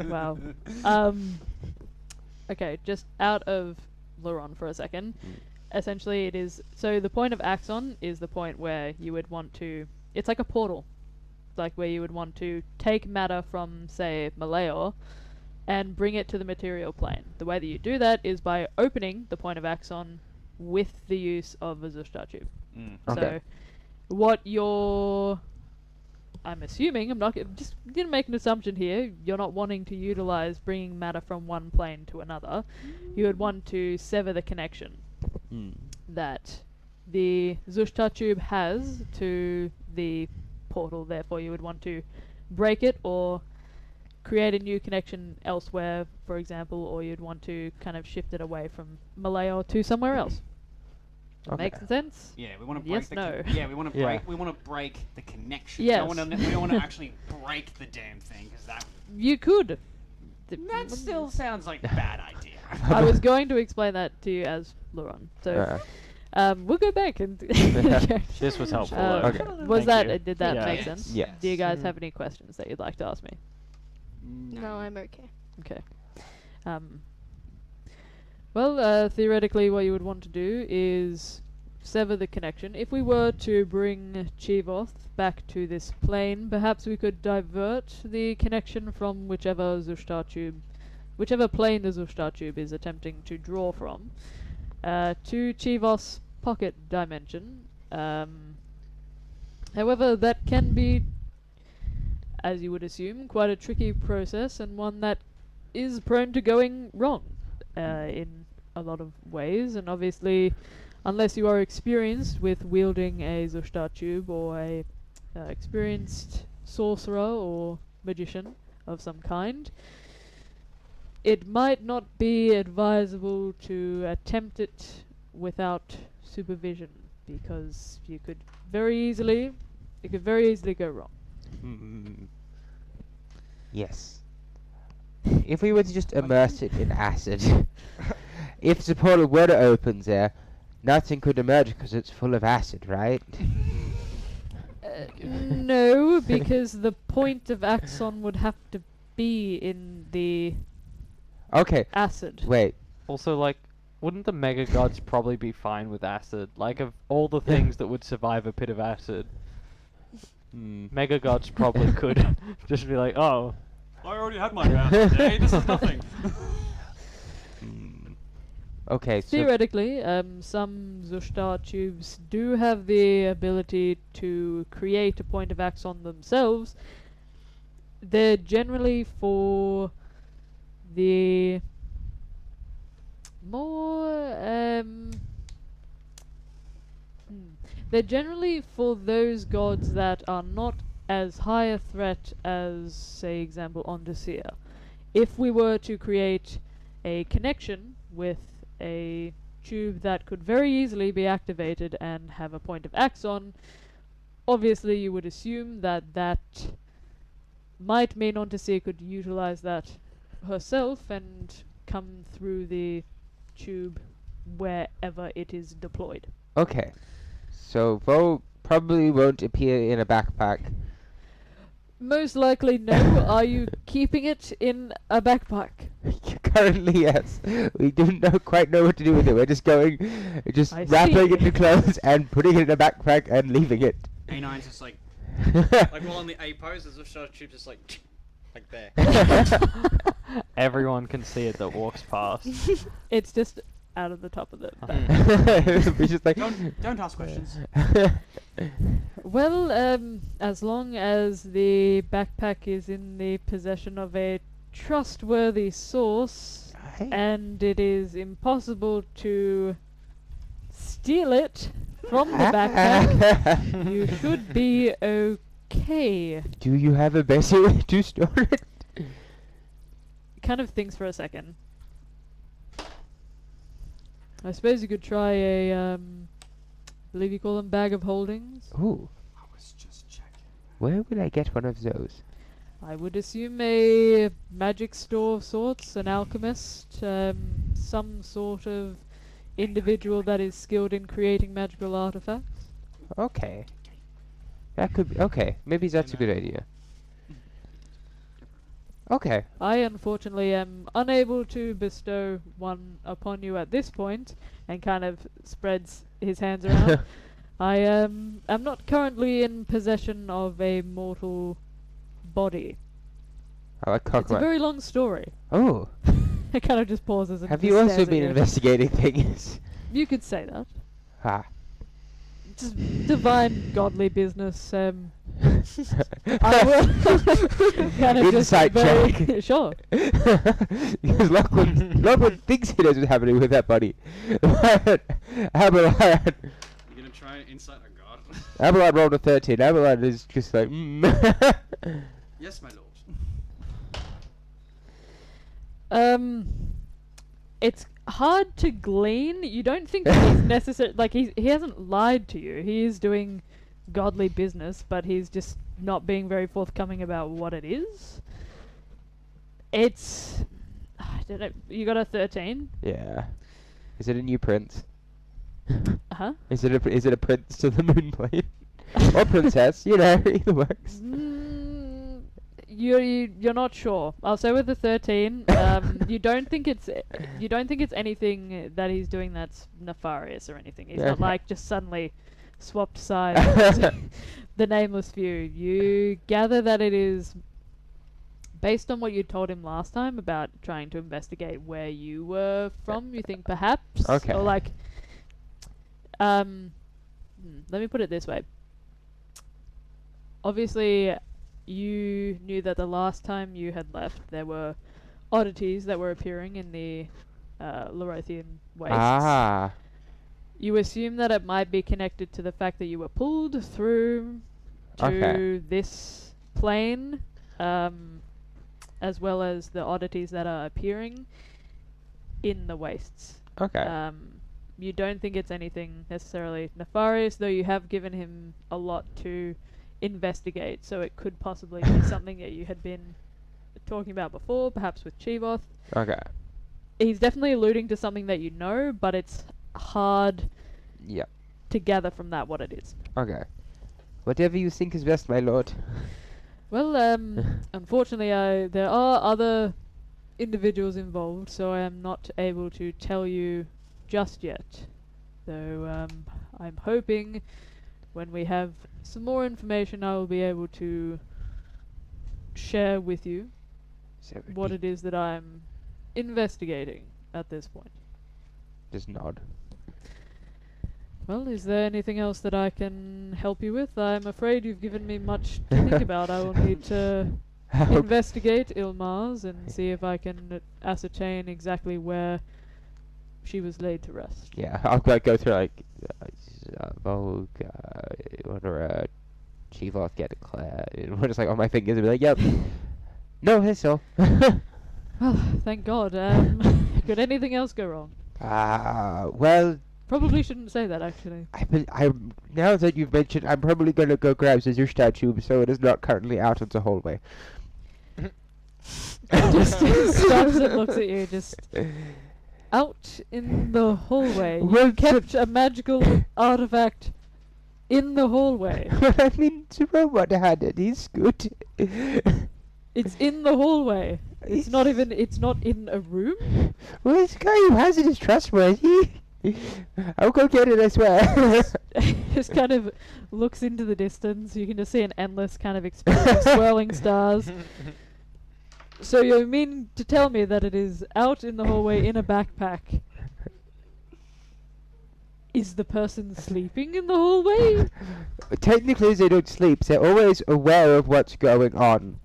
Wow. Okay, just out of Luron for a second. Essentially, it is so the point of axon is the point where you would want to. It's like a portal, like where you would want to take matter from, say, Malayor, and bring it to the material plane. The way that you do that is by opening the point of axon with the use of a Zushtar tube. Okay. So, what you're, I'm assuming, I'm not just gonna make an assumption here. You're not wanting to utilize bringing matter from one plane to another. You would want to sever the connection that the Zushtar tube has to the portal. Therefore, you would want to break it or create a new connection elsewhere, for example, or you'd want to kind of shift it away from Malayo to somewhere else. Okay. Makes sense? Yeah, we want to break Yes, the no. yeah, we want to Yeah. break we want to break the connection. Yes. We don't want to actually break the damn thing because You could. that still sounds like a bad idea. I was going to explain that to you as Luron. So we'll go back and This was helpful. Uh, though. Okay. was Thank that you. did that Yeah. make Yes. sense? Yes. Do you guys have any questions that you'd like to ask me? No, I'm okay. Okay. Well, theoretically, what you would want to do is sever the connection. If we were to bring Chivoth back to this plane, perhaps we could divert the connection from whichever plane the Zushtar tube is attempting to draw from, to Chivoth's pocket dimension. However, that can be, as you would assume, quite a tricky process and one that is prone to going wrong in a lot of ways. And obviously, unless you are experienced with wielding a Zushtar tube or a experienced sorcerer or magician of some kind, it might not be advisable to attempt it without supervision, because it could very easily go wrong. Mm. Yes. If we were to just immerse it in acid, if the portal were to open there, nothing could emerge because it's full of acid, right? No, because the point of Axon would have to be in the Okay, acid. wait. Also, like, wouldn't the mega gods probably be fine with acid? Like, of all the things that would survive a pit of acid, mega gods probably could just be like, oh, I already had my bath today. This is nothing. Okay, so Theoretically, some Zushtar tubes do have the ability to create a point of Axon themselves. They're generally for the more they're generally for those gods that are not as high a threat as, say, example, Ondysea. If we were to create a connection with a tube that could very easily be activated and have a point of Axon, obviously you would assume that that might mean Ondysea could utilize that herself and come through the tube wherever it is deployed. okay. So Vo probably won't appear in a backpack. Most likely no. Are you keeping it in a backpack? Currently, yes. We don't quite know what to do with it. We're just I wrapping see. it in clothes and putting it in a backpack and leaving it. A9's just like while on the A pose, there's a shot of tube just like there. everyone can see it that walks past. It's just out of the top of the bag. We're just like, Don't ask questions. Well, as long as the backpack is in the possession of a trustworthy source, and it is impossible to steal it from the backpack, you should be okay. Do you have a better way to store it? Kind of thinks for a second. I suppose you could try a, believe you call them bag of holdings. Ooh, I was just checking. where would I get one of those? I would assume a magic store of sorts, an alchemist, some sort of individual that is skilled in creating magical artifacts. Okay. That could be, okay, maybe that's a good idea. Okay. I unfortunately am unable to bestow one upon you at this point, and kind of spreads his hands around. I am not currently in possession of a mortal body. I like cock It's a very long story. Oh, It kind of just pauses and have just you also stares at been you. investigating things? You could say that. Ah. Just divine godly business. I will kind of just Insight very check. sure. Because Lachlan thinks he knows what's happening with that body. Abelard You gonna try and insight a god? Abelard rolled a 13. Abelard is just like, Yes, my lord. It's hard to glean. You don't think that he's necessary. Like he hasn't lied to you. He is doing godly business, but he's just not being very forthcoming about what it is. It's I don't know. You got a 13, yeah. Is it a new prince? huh? Is it a prince to the moonplane? Or princess, you know, either works. You're not sure. I'll say with the 13. You don't think it's anything that he's doing that's nefarious or anything. He's not Okay. like just suddenly swapped sides. The nameless few. You gather that it is based on what you told him last time about trying to investigate where you were from. You think perhaps, Okay. or like, let me put it this way. obviously, you knew that the last time you had left, there were oddities that were appearing in the Lorothian wastes. Ah. You assume that it might be connected to the fact that you were pulled through to Okay. this plane, as well as the oddities that are appearing in the wastes. Okay. You don't think it's anything necessarily nefarious, though you have given him a lot to investigate, so it could possibly be something that you had been talking about before, perhaps with Chivoth. Okay. He's definitely alluding to something that you know, but it's hard Yeah. to gather from that what it is. Okay. Whatever you think is best, my lord. Well, unfortunately, there are other individuals involved, so I am not able to tell you just yet. Though I'm hoping when we have some more information, I will be able to share with you So what it is that I'm investigating at this point. Just nod. Well, is there anything else that I can help you with? I'm afraid you've given me much to think about. I will need to investigate Ilmar's and see if I can ascertain exactly where she was laid to rest. Yeah, I'll go through like Vogue, order Chivoth, get Claire, and we're just like on my fingers and be like, yep. No, that's all. Well, thank God. Could anything else go wrong? Well, Probably shouldn't say that, actually. I'm now that you've mentioned, I'm probably gonna go grab Zuzushta tube, so it is not currently out into the hallway. Just stops and looks at you, just out in the hallway. You Well, kept a magical artifact in the hallway. Well, I mean, the robot had it. He's good. It's in the hallway. It's not even. It's not in a room. Well, this guy who has it is trustworthy. I'll go get it, I swear. Just kind of looks into the distance. You can just see an endless kind of expanse of swirling stars. So you mean to tell me that it is out in the hallway in a backpack? Is the person sleeping in the hallway? Technically, they don't sleep. They're always aware of what's going on.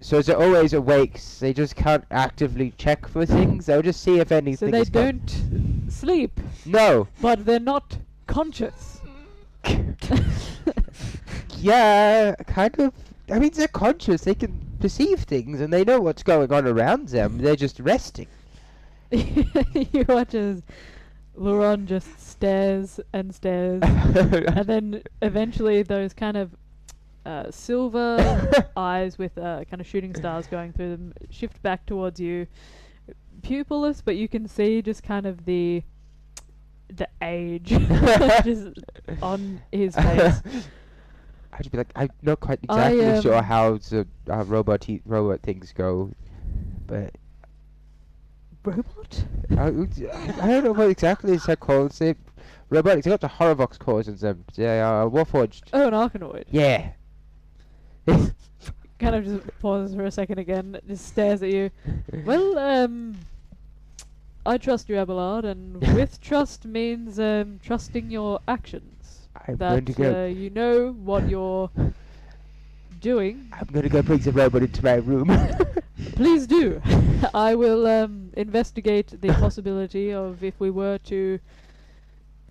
So they're always awake. They just can't actively check for things. They'll just see if anything So they is don't sleep, No. but they're not conscious. Yeah, kind of. I mean, they're conscious. They can perceive things, and they know what's going on around them. They're just resting. You watch as Luron just stares and stares, and then eventually those kind of silver eyes with kind of shooting stars going through them shift back towards you, pupilless, but you can see just kind of the age just on his face. I'd be like, I'm not quite exactly sure how the robot things go, but Robot? I don't know what exactly they're called. They robotics. They got the Horrorvox cores in them. They are Warforged. Oh, an Arkanoid. Yeah. Kind of just pauses for a second again, just stares at you. Well, I trust you, Abelard, and with trust means trusting your actions. I'm going to That go. you know what you're doing. I'm going to go bring the robot into my room. Please do. I will investigate the possibility of if we were to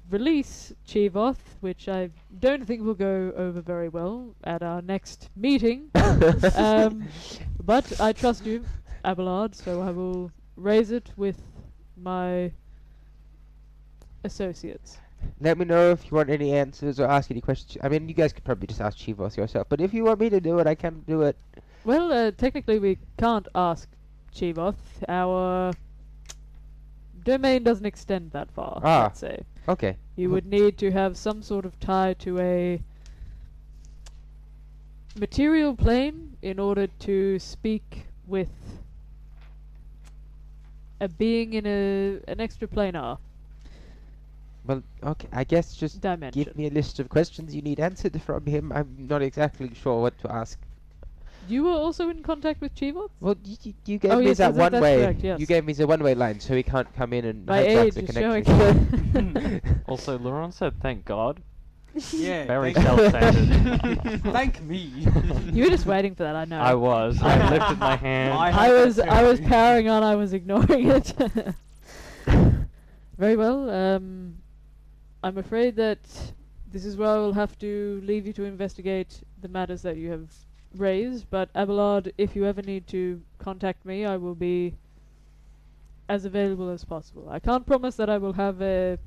release Chivoth, which I don't think will go over very well at our next meeting. But I trust you, Abelard, so I will raise it with my associates. Let me know if you want any answers or ask any questions. I mean, you guys could probably just ask Chivos yourself, but if you want me to do it, I can do it. Well, technically we can't ask Chivoth. Our domain doesn't extend that far, Ah. let's say. Okay. You would need to have some sort of tie to a material plane in order to speak with a being in an extraplanar Well, okay. I guess just dimension. give me a list of questions you need answered from him. I'm not exactly sure what to ask. You were also in contact with Chivoth? Well, you gave Oh, me yes, that that's one way. correct, yes. You gave me the one-way line, so he can't come in and My hijack age the is connection. showing. Also, Laurent said, "Thank God." Yeah. Very thank- self-centered. Thank me. You were just waiting for that, I know. I was. I lifted my hand. I was powering on, I was ignoring it. Very well. I'm afraid that this is where I will have to leave you to investigate the matters that you have raised, but Abelard, if you ever need to contact me, I will be as available as possible. I can't promise that I will have a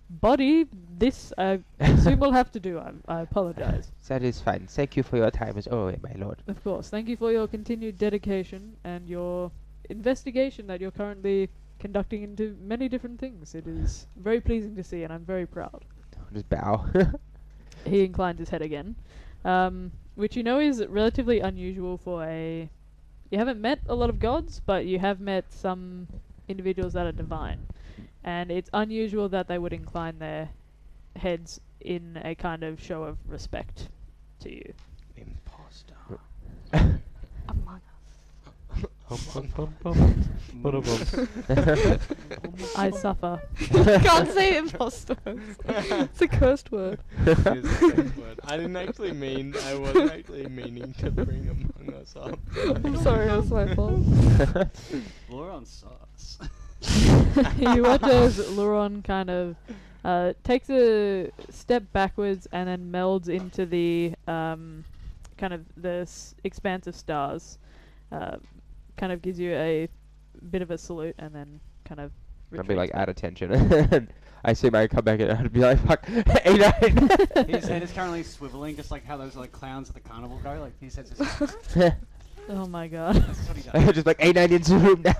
body. This I assume we'll have to do. I apologize. That is fine. Thank you for your time as always, my lord. Of course. Thank you for your continued dedication and your investigation that you're currently conducting into many different things. It is very pleasing to see, and I'm very proud. I'll just bow. He inclines his head again, which you know is relatively unusual for a... You haven't met a lot of gods, but you have met some individuals that are divine. And it's unusual that they would incline their heads in a kind of show of respect to you. Imposter. Among I suffer. us. Can't say imposter. It's a cursed word. It is a safe word. I didn't actually mean. I wasn't actually meaning to bring Among Us up. I'm sorry, that's my fault. Lauren sus. You watch as Luron kind of takes a step backwards and then melds into the kind of this expanse of stars. Kind of gives you a bit of a salute and then kind of I'll be like retreats out of tension. And I see my come back and I'd be like, fuck, 8-9. His head is currently swiveling, just like how those like clowns at the carnival go. Like his head's just. back. Oh my god. That's what he does. Just like 8-9 into the room now.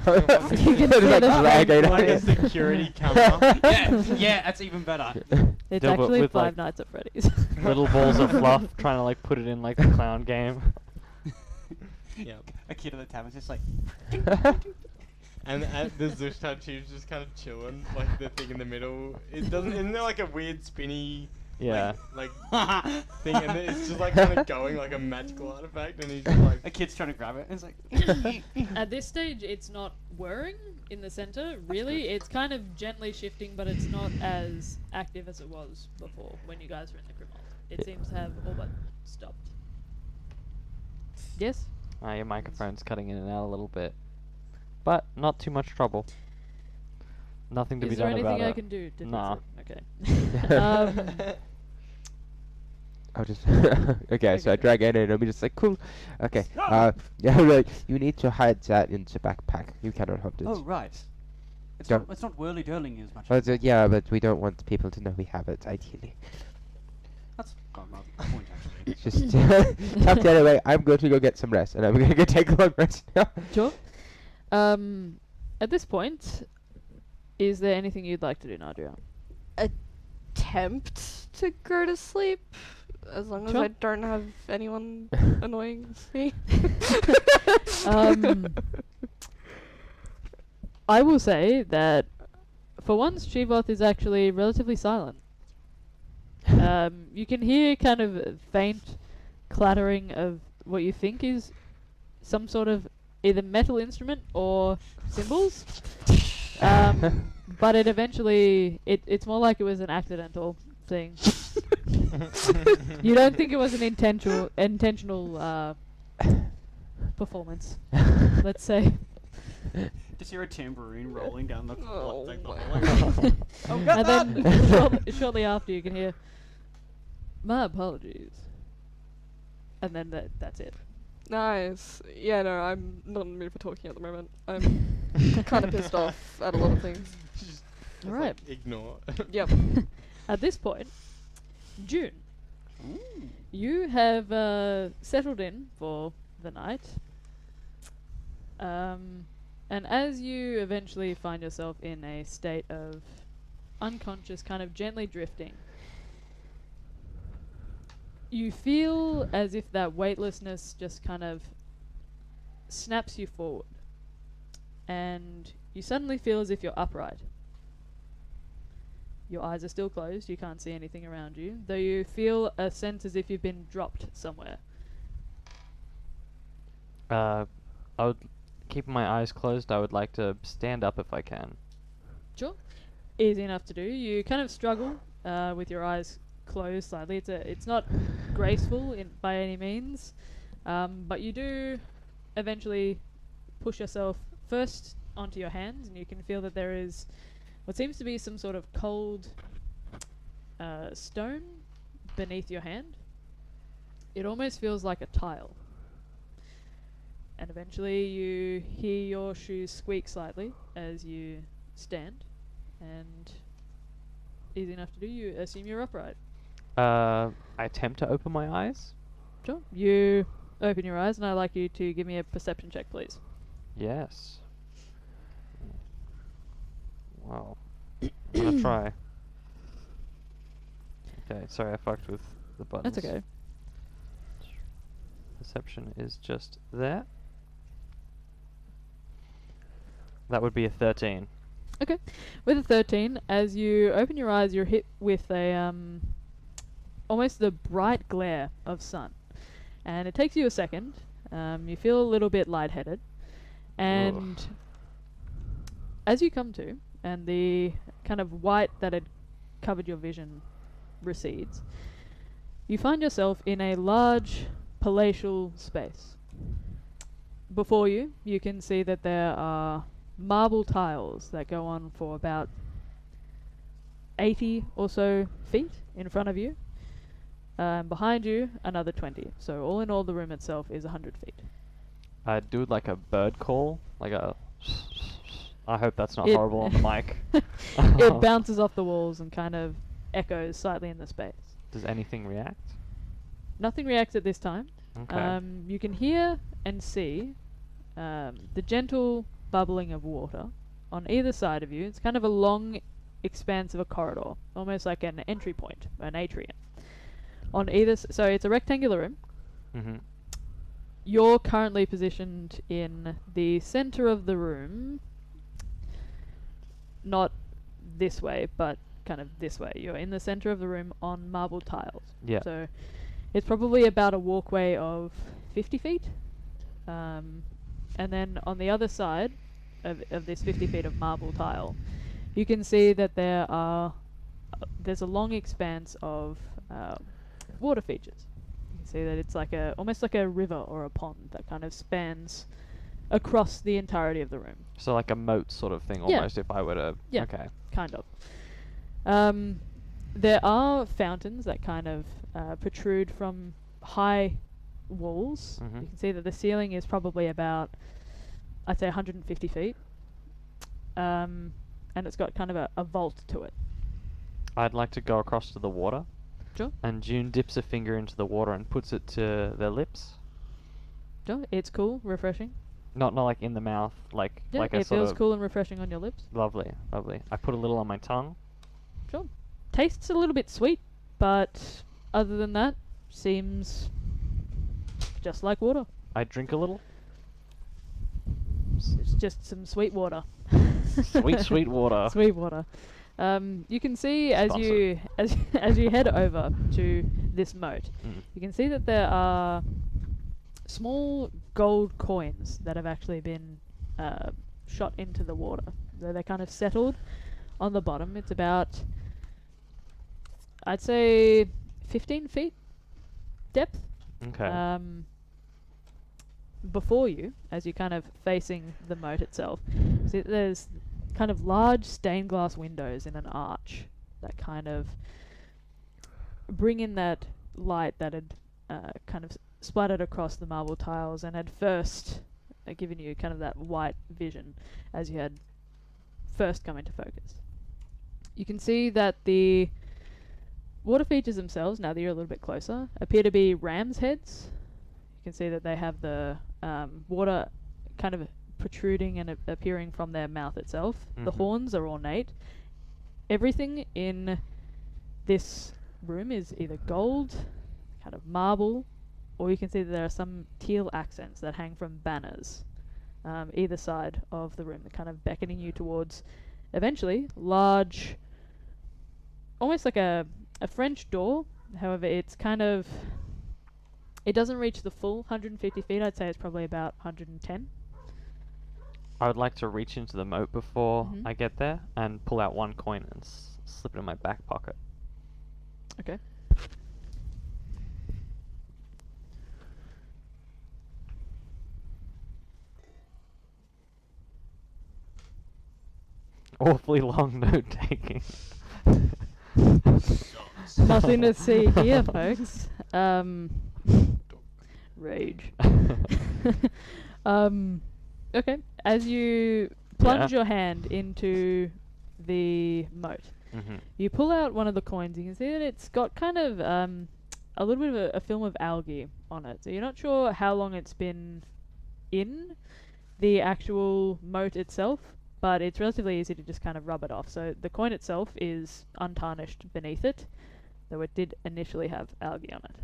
You can Just see like the drag frame. 8-9. Like a security camera. Yeah, that's even better. It's No, but actually with, Five like, Nights at Freddy's. Little balls of fluff, trying to like put it in like the clown game. Yep. A kid at the tavern's just like. And the Zush tattoos just kind of chilling, like the thing in the middle. It doesn't. Isn't there like a weird spinny? Yeah. Like thing, and it's just like kind of going like a magical artifact, and he's just like. A kid's trying to grab it, and it's like. At this stage, it's not whirring in the center, really. It's kind of gently shifting, but it's not as active as it was before when you guys were in the Grimald. It seems to have all but stopped. Yes? Your microphone's cutting in and out a little bit, but not too much trouble. Nothing to Is be there done anything about I it. can do to fix Nah. it? Okay. I'll just okay, so I Okay. drag it in and I'm just like, cool. Okay. Yeah, like, you need to hide that in the backpack. You cannot hold it. Oh right. It's Yeah. not. It's not whirly dirling as much. But, yeah, but we don't want people to know we have it, ideally. That's not my point actually. Just tucked it away. I'm going to go get some rest, and I'm going to go take a long rest now. Sure. At this point, is there anything you'd like to do, Nadia? Attempt to go to sleep, as long as Sure. I don't have anyone annoying me. I will say that, for once, Shivoth is actually relatively silent. You can hear kind of a faint clattering of what you think is some sort of either metal instrument or cymbals. But it eventually, it's more like it was an accidental thing. You don't think it was an intentional performance, let's say. Just hear a tambourine rolling down the. Oh like my oh, And then shortly after you can hear, "My apologies." And then that's it. Nice. Yeah, no, I'm not in the mood for talking at the moment. I'm kind of pissed off at a lot of things. Just Alright. like, ignore. Yep. At this point, June, you have settled in for the night. And as you eventually find yourself in a state of unconscious, kind of gently drifting, you feel as if that weightlessness just kind of snaps you forward. And you suddenly feel as if you're upright. Your eyes are still closed, you can't see anything around you, though you feel a sense as if you've been dropped somewhere. I would, keeping my eyes closed, I would like to stand up if I can. Sure. Easy enough to do. You kind of struggle with your eyes close slightly. It's not graceful by any means, but you do eventually push yourself first onto your hands, and you can feel that there is what seems to be some sort of cold stone beneath your hand. It almost feels like a tile. And eventually you hear your shoes squeak slightly as you stand, and easy enough to do, you assume you're upright. I attempt to open my eyes. Sure. You open your eyes, and I'd like you to give me a perception check, please. Yes. Wow. I'm gonna try. Okay, sorry I fucked with the buttons. That's okay. Perception is just there. That would be a 13. Okay. With a 13, as you open your eyes, you're hit with a almost the bright glare of sun, and it takes you a second. You feel a little bit lightheaded, and as you come to, and the kind of white that had covered your vision recedes, you find yourself in a large palatial space. Before you, you can see that there are marble tiles that go on for about 80 or so feet in front of you. Behind you, another 20. So all in all, the room itself is 100 feet. I'd do like a bird call, like a. I hope that's not It- horrible on the mic. It bounces off the walls and kind of echoes slightly in the space. Does anything react? Nothing reacts at this time. Okay. You can hear and see the gentle bubbling of water on either side of you. It's kind of a long expanse of a corridor, almost like an entry point, an atrium. On either so it's a rectangular room. Mm-hmm. You're currently positioned in the center of the room. Not this way, but kind of this way. You're in the center of the room on marble tiles. Yeah. So it's probably about a walkway of 50 feet. And then on the other side of this 50 feet of marble tile, you can see that there's a long expanse of water features. You can see that it's like almost like a river or a pond that kind of spans across the entirety of the room. So like a moat sort of thing, Yeah. almost. If I were to. Yeah. Okay. Kind of. There are fountains that kind of protrude from high walls. Mhm. You can see that the ceiling is probably about, I'd say, 150 feet. And it's got kind of a vault to it. I'd like to go across to the water. Sure. And June dips a finger into the water and puts it to their lips. Sure. It's cool, refreshing. Not like in the mouth, like Yeah, like a it sort feels of cool and refreshing on your lips. lovely, lovely. I put a little on my tongue. Sure. Tastes a little bit sweet, but other than that, seems just like water. I drink a little. It's just some sweet water. Sweet, sweet water. Sweet water. You can see as Awesome. you as you head over to this moat, Mm. you can see that there are small gold coins that have actually been shot into the water. They're kind of settled on the bottom. It's about, I'd say, 15 feet depth. Okay. Before you, as you're kind of facing the moat itself, see that there's kind of large stained glass windows in an arch that kind of bring in that light that had kind of splattered across the marble tiles and had first given you kind of that white vision as you had first come into focus. You can see that the water features themselves, now that you're a little bit closer, appear to be ram's heads. You can see that they have the water kind of protruding and appearing from their mouth itself. The Mhm. horns are ornate. Everything in this room is either gold, kind of marble, or you can see that there are some teal accents that hang from banners either side of the room, kind of beckoning you towards, eventually, large, almost like a French door. However, it's kind of, it doesn't reach the full 150 feet. I'd say it's probably about 110. I would like to reach into the moat before Mhm. I get there and pull out one coin and slip it in my back pocket. Okay. Awfully long note taking. Nothing to see here, folks. Rage. Okay. As you plunge your hand into the moat, you pull out one of the coins. You can see that it's got kind of a little bit of a film of algae on it. So you're not sure how long it's been in the actual moat itself, but it's relatively easy to just kind of rub it off. So the coin itself is untarnished beneath it, though it did initially have algae on it.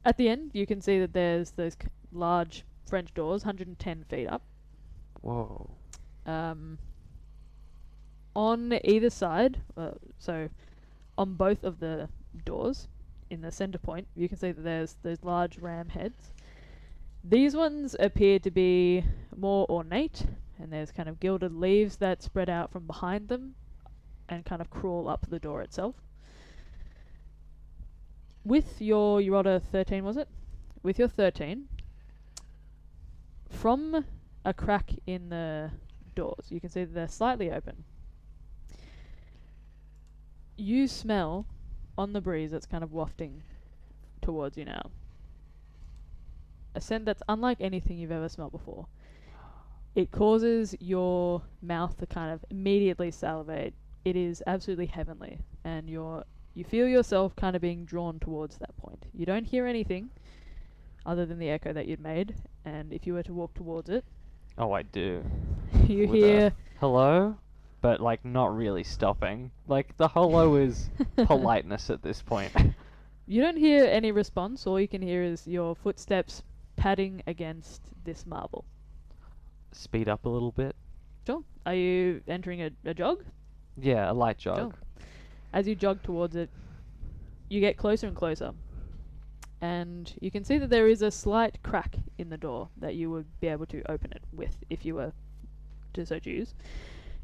At the end, you can see that there's those large French doors, 110 feet up. Whoa. On either side, so on both of the doors, in the center point, you can see that there's those large ram heads. These ones appear to be more ornate, and there's kind of gilded leaves that spread out from behind them and kind of crawl up the door itself. With your, you rolled a 13, was it? With your 13, from a crack in the doors, you can see that they're slightly open. You smell, on the breeze that's kind of wafting towards you now, a scent that's unlike anything you've ever smelled before. It causes your mouth to kind of immediately salivate. It is absolutely heavenly, and you feel yourself kind of being drawn towards that point. You don't hear anything other than the echo that you'd made, and if you were to walk towards it, Oh, I do. you With hear a hello, but like not really stopping. Like the hello is politeness at this point. you don't hear any response. All you can hear is your footsteps padding against this marble. Speed up a little bit. Sure. Are you entering a jog? Yeah, a light jog. Sure. As you jog towards it, you get closer and closer. And you can see that there is a slight crack in the door that you would be able to open it with if you were to so choose.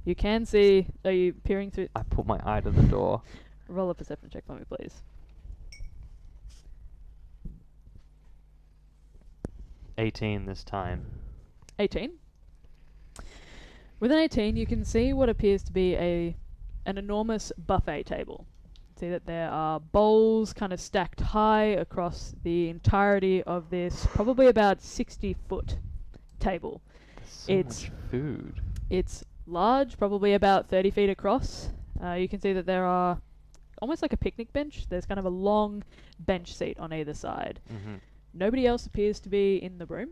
You can see, are you peering through? I put my eye to the door. Roll a perception check for me, please. 18 this time. 18. With an 18, you can see what appears to be an enormous buffet table. See that there are bowls kind of stacked high across the entirety of this probably about 60-foot table. So much food. It's large, probably about 30 feet across. You can see that there are almost like a picnic bench. There's kind of a long bench seat on either side. Nobody else appears to be in the room,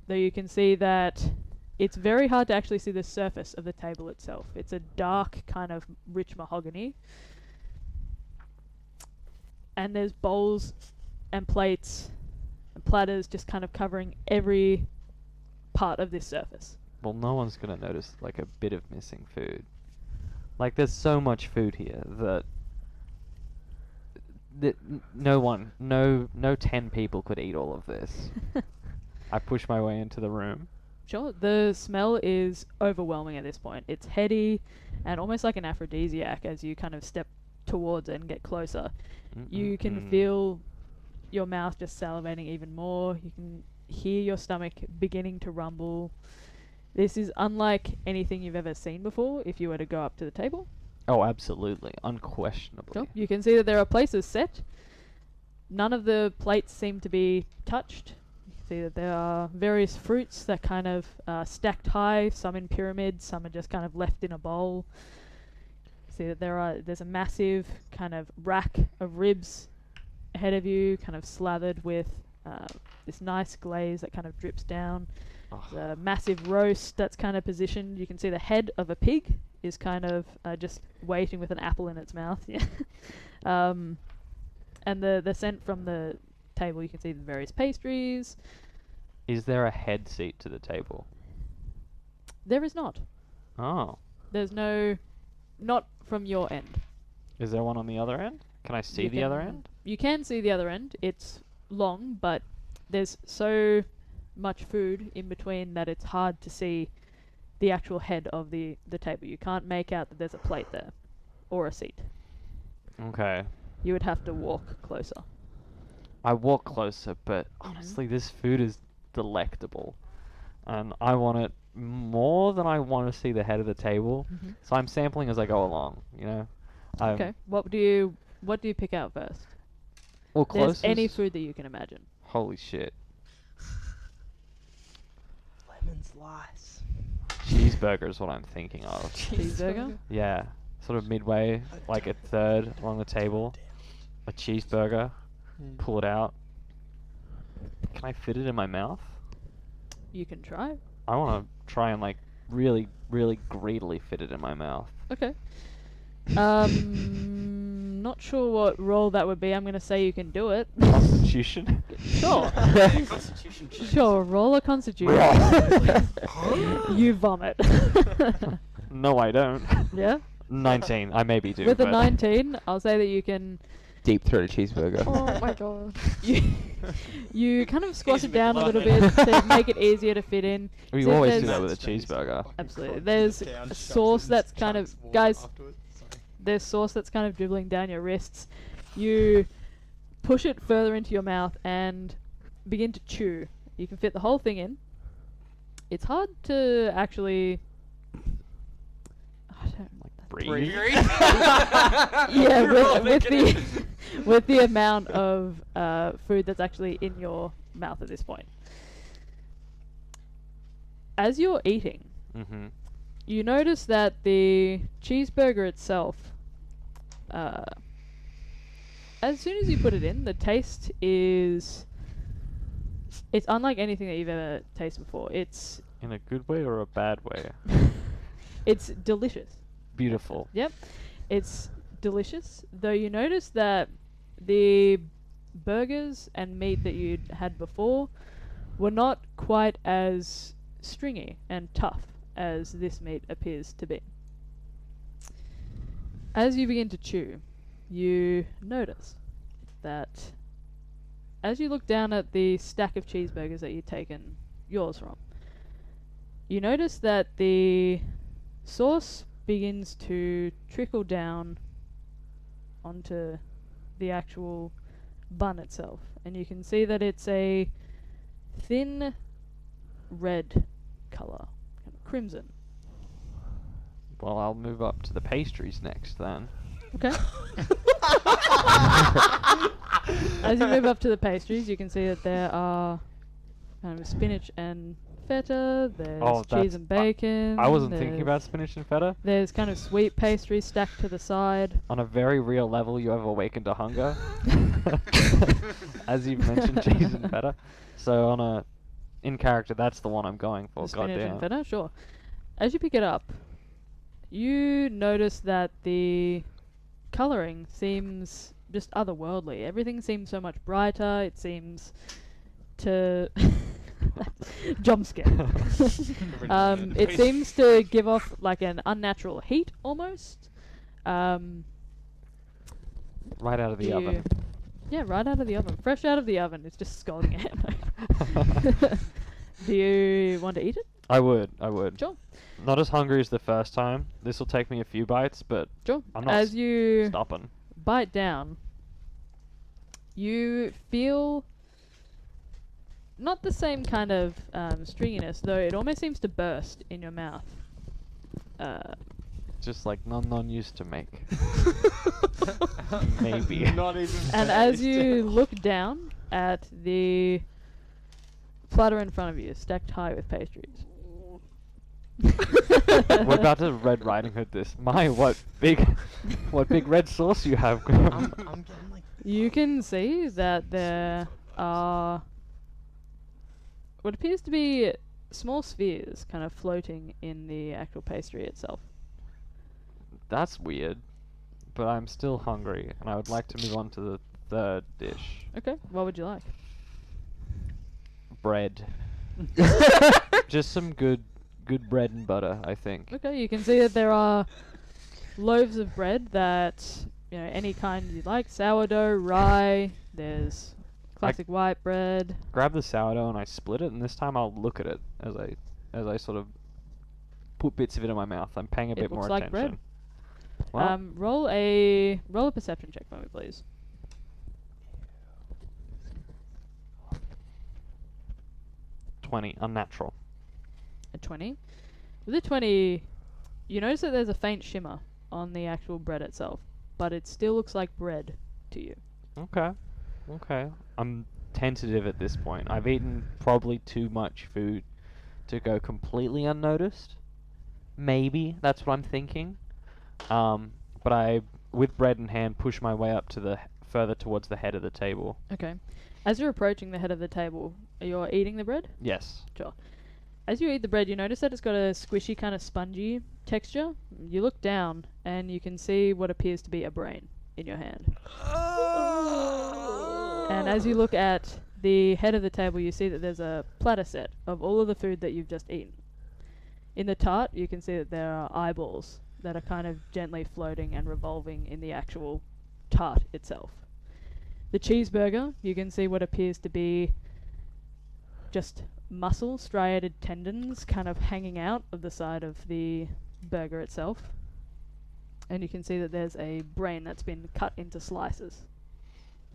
though you can see that it's very hard to actually see the surface of the table itself. It's a dark kind of rich mahogany. And there's bowls and plates and platters just kind of covering every part of this surface. Well, no one's gonna notice like a bit of missing food. Like there's so much food here that no 10 people could eat all of this. I push my way into the room. Sure, the smell is overwhelming at this point. It's heady and almost like an aphrodisiac as you kind of step towards it and get closer. You can feel your mouth just salivating even more. You can hear your stomach beginning to rumble. This is unlike anything you've ever seen before if you were to go up to the table. Oh, absolutely. Unquestionably. Sure. You can see that there are places set. None of the plates seem to be touched. You can see that there are various fruits that kind of stacked high, some in pyramids, some are just kind of left in a bowl. See that there's a massive kind of rack of ribs ahead of you, kind of slathered with this nice glaze that kind of drips down. There's a massive roast that's kind of positioned. You can see the head of a pig is kind of just waiting with an apple in its mouth. Yeah. And the scent from the table, you can see the various pastries. Is there a head seat to the table? There is not. Oh. There's no... Not from your end. Is there one on the other end? Can I see the other end? You can see the other end. It's long, but there's so much food in between that it's hard to see the actual head of the table. You can't make out that there's a plate there or a seat. Okay. You would have to walk closer. I walk closer, but honestly, this food is delectable, and I want it more than I want to see the head of the table. Mhm. So I'm sampling as I go along. I'm Okay. What do you pick out first? Well, There's closest. any food that you can imagine. Holy shit! Lemon slice. Cheeseburger is what I'm thinking of. Cheeseburger? Yeah, sort of midway, like a third along the table. A cheeseburger. Pull it out. Can I fit it in my mouth? You can try. I want to try and like really, really greedily fit it in my mouth. Okay. Not sure what role that would be. I'm gonna say you can do it. Constitution. Sure. Yeah, Constitution checks. Sure. Roll a Constitution. You vomit. No, I don't. Yeah. 19. I maybe do. With a but 19, I'll say that you can. Deep throat cheeseburger. Oh my god. You kind of squash Easy it down a little McLovin. bit to make it easier to fit in. We See if always do there's- that with a cheeseburger. Absolutely. There's a sauce that's kind of guys. There's sauce that's kind of dribbling down your wrists. You push it further into your mouth and begin to chew. You can fit the whole thing in. It's hard to actually. I don't like that. Breathe. Yeah, with the amount of food that's actually in your mouth at this point. As you're eating, Mm-hmm. you notice that the cheeseburger itself, as soon as you put it in, the taste is. It's unlike anything that you've ever tasted before. It's In a good way or a bad way? it's delicious. Beautiful. Yep, it's delicious. Though you notice that the burgers and meat that you'd had before were not quite as stringy and tough as this meat appears to be. As you begin to chew, you notice that as you look down at the stack of cheeseburgers that you've taken yours from, you notice that the sauce begins to trickle down onto the actual bun itself, and you can see that it's a thin red color, kind of crimson. Well, I'll move up to the pastries next then. Okay. As you move up to the pastries, you can see that there are kind of spinach and feta. There's Oh, cheese that's- and bacon. I wasn't thinking there's- about spinach and feta. There's kind of sweet pastry stacked to the side. On a very real level, you have awakened a hunger. As you've mentioned, cheese and feta. So in character, that's the one I'm going for. The spinach and Goddamn. feta, sure. As you pick it up, you notice that the colouring seems just otherworldly. Everything seems so much brighter. It seems to jump scare. It seems to give off like an unnatural heat almost. Right out of the do oven. you- Yeah, right out of the oven. Fresh out of the oven. It's just scalding ahead. Do you want to eat it? I would. Sure. Not as hungry as the first time. This will take me a few bites, but Sure. I'm not As you stopping. bite down, you feel not the same kind of stringiness, though it almost seems to burst in your mouth. Just like non used to make. Maybe. Not even. And as you look down at the platter in front of you, stacked high with pastries. We're about to Red Riding Hood this. What big red sauce you have, Graham. I'm getting like. You can see that there are what appears to be small spheres kind of floating in the actual pastry itself. That's weird, but I'm still hungry, and I would like to move on to the third dish. Okay, what would you like? Bread. Just some good bread and butter, I think. Okay, you can see that there are loaves of bread that, any kind you like. Sourdough, rye, there's classic white bread. Grab the sourdough and I split it, and this time I'll look at it as I sort of put bits of it in my mouth. I'm paying a It bit more looks like bread. attention. Well, Roll a perception check for me, please. 20, unnatural. A 20. With a 20, you notice that there's a faint shimmer on the actual bread itself, but it still looks like bread to you. Okay. Okay. I'm tentative at this point. I've eaten probably too much food to go completely unnoticed. Maybe that's what I'm thinking. But I, with bread in hand, push my way up to the further towards the head of the table. Okay. As you're approaching the head of the table, you're eating the bread? Yes. Sure. As you eat the bread, you notice that it's got a squishy kind of spongy texture. You look down and you can see what appears to be a brain in your hand. And as you look at the head of the table, you see that there's a platter set of all of the food that you've just eaten. In the tart, you can see that there are eyeballs that are kind of gently floating and revolving in the actual tart itself. The cheeseburger, you can see what appears to be just muscle, striated tendons kind of hanging out of the side of the burger itself. And you can see that there's a brain that's been cut into slices.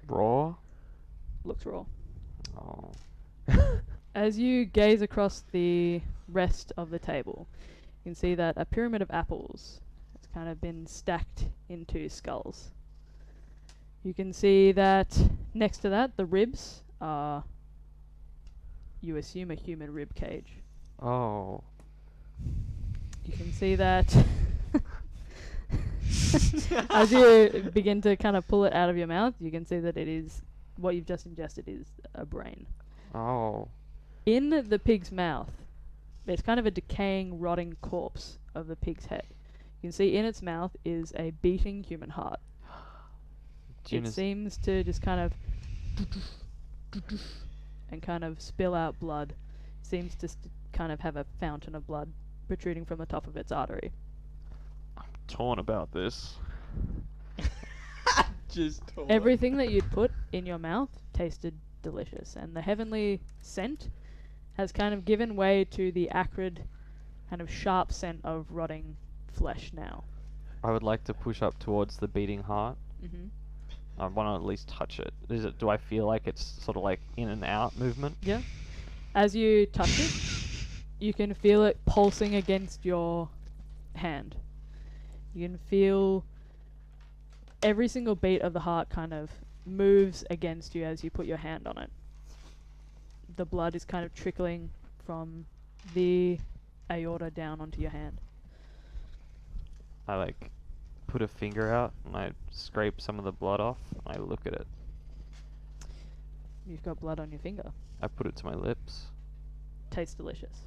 Raw? Looks raw. Oh. As you gaze across the rest of the table, you can see that a pyramid of apples has kind of been stacked into skulls. You can see that next to that, the ribs are, you assume, a human rib cage. Oh. You can see that as you begin to kind of pull it out of your mouth, you can see that it is, what you've just ingested is a brain. Oh. In the pig's mouth, there's kind of a decaying, rotting corpse of the pig's head. You can see in its mouth is a beating human heart. It seems to just kind of and kind of spill out blood. Seems to kind of have a fountain of blood protruding from the top of its artery. I'm torn about this. Just torn. Everything that you'd put in your mouth tasted delicious, and the heavenly scent has kind of given way to the acrid, kind of sharp scent of rotting flesh now. I would like to push up towards the beating heart. Mm-hmm. I want to at least touch it. Do I feel like it's sort of like in and out movement? Yeah. As you touch it, you can feel it pulsing against your hand. You can feel every single beat of the heart kind of moves against you as you put your hand on it. The blood is kind of trickling from the aorta down onto your hand. I like put a finger out and I scrape some of the blood off and I look at it. You've got blood on your finger. I put it to my lips. Tastes delicious.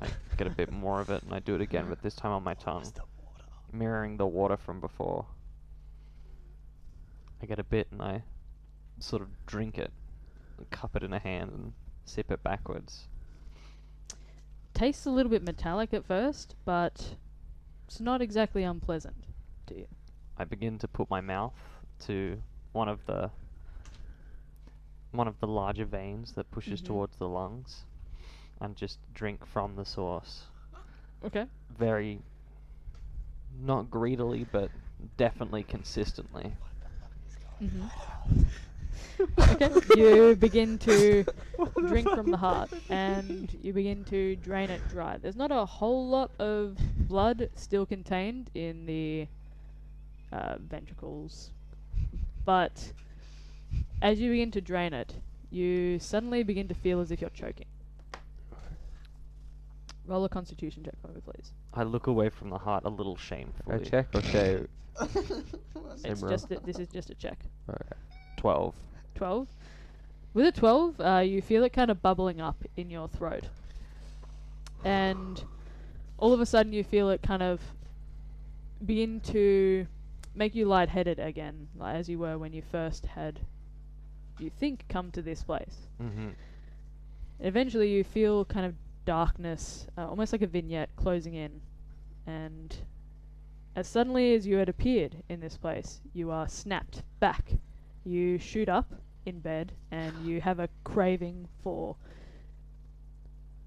I get a bit more of it and I do it again, but this time on my tongue. Mirroring the water from before. I get a bit and I sort of drink it, and cup it in a hand and sip it backwards. Tastes a little bit metallic at first, but it's not exactly unpleasant to you. I begin to put my mouth to one of the larger veins that pushes towards the lungs and just drink from the source. Okay. Very, not greedily, but definitely consistently. Mm-hmm. Okay. You begin to drink from the heart and you begin to drain it dry. There's not a whole lot of blood still contained in the ventricles, but as you begin to drain it, you suddenly begin to feel as if you're choking. Roll a constitution check for me, please. I look away from the heart a little shamefully. A check or shave? It's just this is just a check. Okay. 12. 12. With a 12, you feel it kind of bubbling up in your throat. And all of a sudden you feel it kind of begin to make you lightheaded again, like as you were when you first had, you think, come to this place. Mm-hmm. Eventually you feel kind of darkness, almost like a vignette closing in. And as suddenly as you had appeared in this place, you are snapped back. You shoot up in bed and you have a craving for...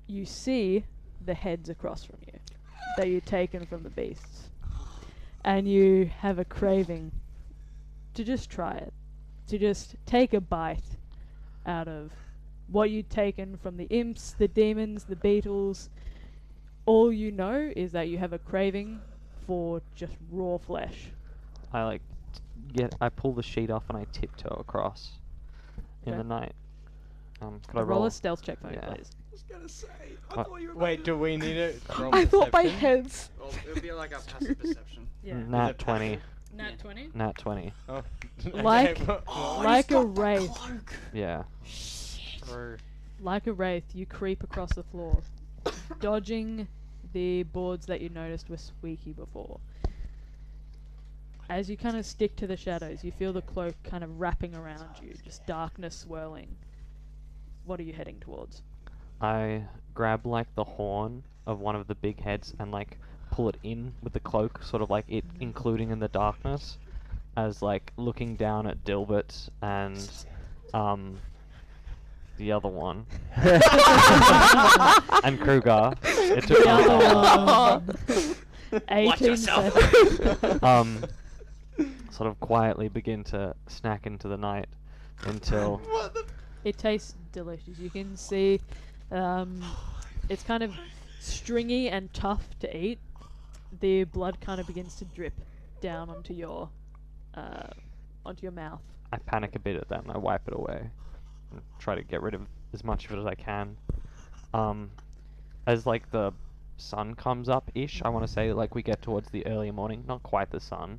You see the heads across from you. that you've taken from the beasts, and you have a craving to just try it, to just take a bite out of what you've taken from the imps, the demons, the beetles. All you know is that you have a craving for just raw flesh. I I pull the sheet off and I tiptoe across in Okay. the night. Could I Roll roll? a stealth check for me, Yeah. please. I was gonna say. I What? thought you were. Wait, do we need it from I thought my perception? head's. Well, it would be like a passive perception. Yeah. Nat 20. Nat 20? Nat 20. Oh. Like- what- Like a wraith. Yeah. True. Like a wraith, you creep across the floor, dodging the boards that you noticed were squeaky before. As you kind of stick to the shadows, you feel the cloak kind of wrapping around you, just darkness swirling. What are you heading towards? I grab like the horn of one of the big heads and like pull it in with the cloak, sort of like it including in the darkness, as like looking down at Dilbert and the other one and Kruger. It took The me a while. other one. Watch 18 yourself. seconds. Sort of quietly begin to snack into the night until It tastes delicious. You can see it's kind of stringy and tough to eat. The blood kind of begins to drip down onto your mouth. I panic a bit at that and I wipe it away and try to get rid of as much of it as I can. As like the sun comes up ish, I want to say like we get towards the early morning, not quite the sun.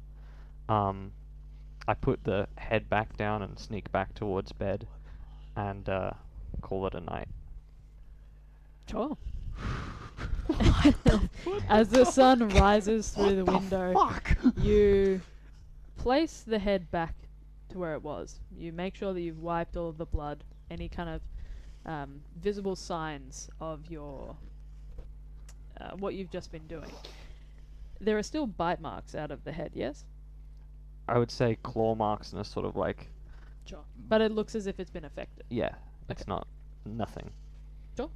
I put the head back down and sneak back towards bed and call it a night. Sure. As the sun rises through the window, you place the head back to where it was. You make sure that you've wiped all of the blood, any kind of visible signs of your what you've just been doing. There are still bite marks out of the head, yes? I would say claw marks and a sort of like, Sure. But it looks as if it's been affected. yeah, it's Okay. not nothing. Sure.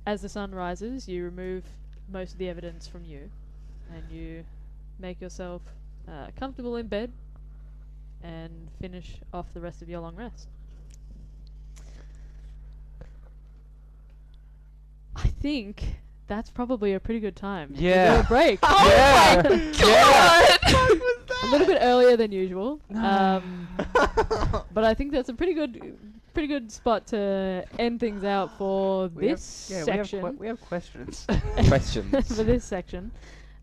As the sun rises, you remove most of the evidence from you, and you make yourself comfortable in bed and finish off the rest of your long rest. I think that's probably a pretty good time. to Yeah. go a break. Yeah. A little bit earlier than usual. But I think that's a pretty good spot to end things out for this section. We have questions. Questions. For this section.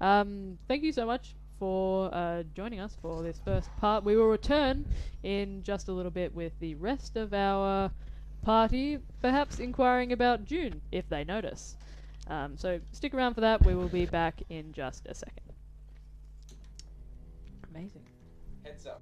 Thank you so much for joining us for this first part. We will return in just a little bit with the rest of our party, perhaps inquiring about June if they notice. So stick around for that. We will be back in just a second. Amazing. Heads up.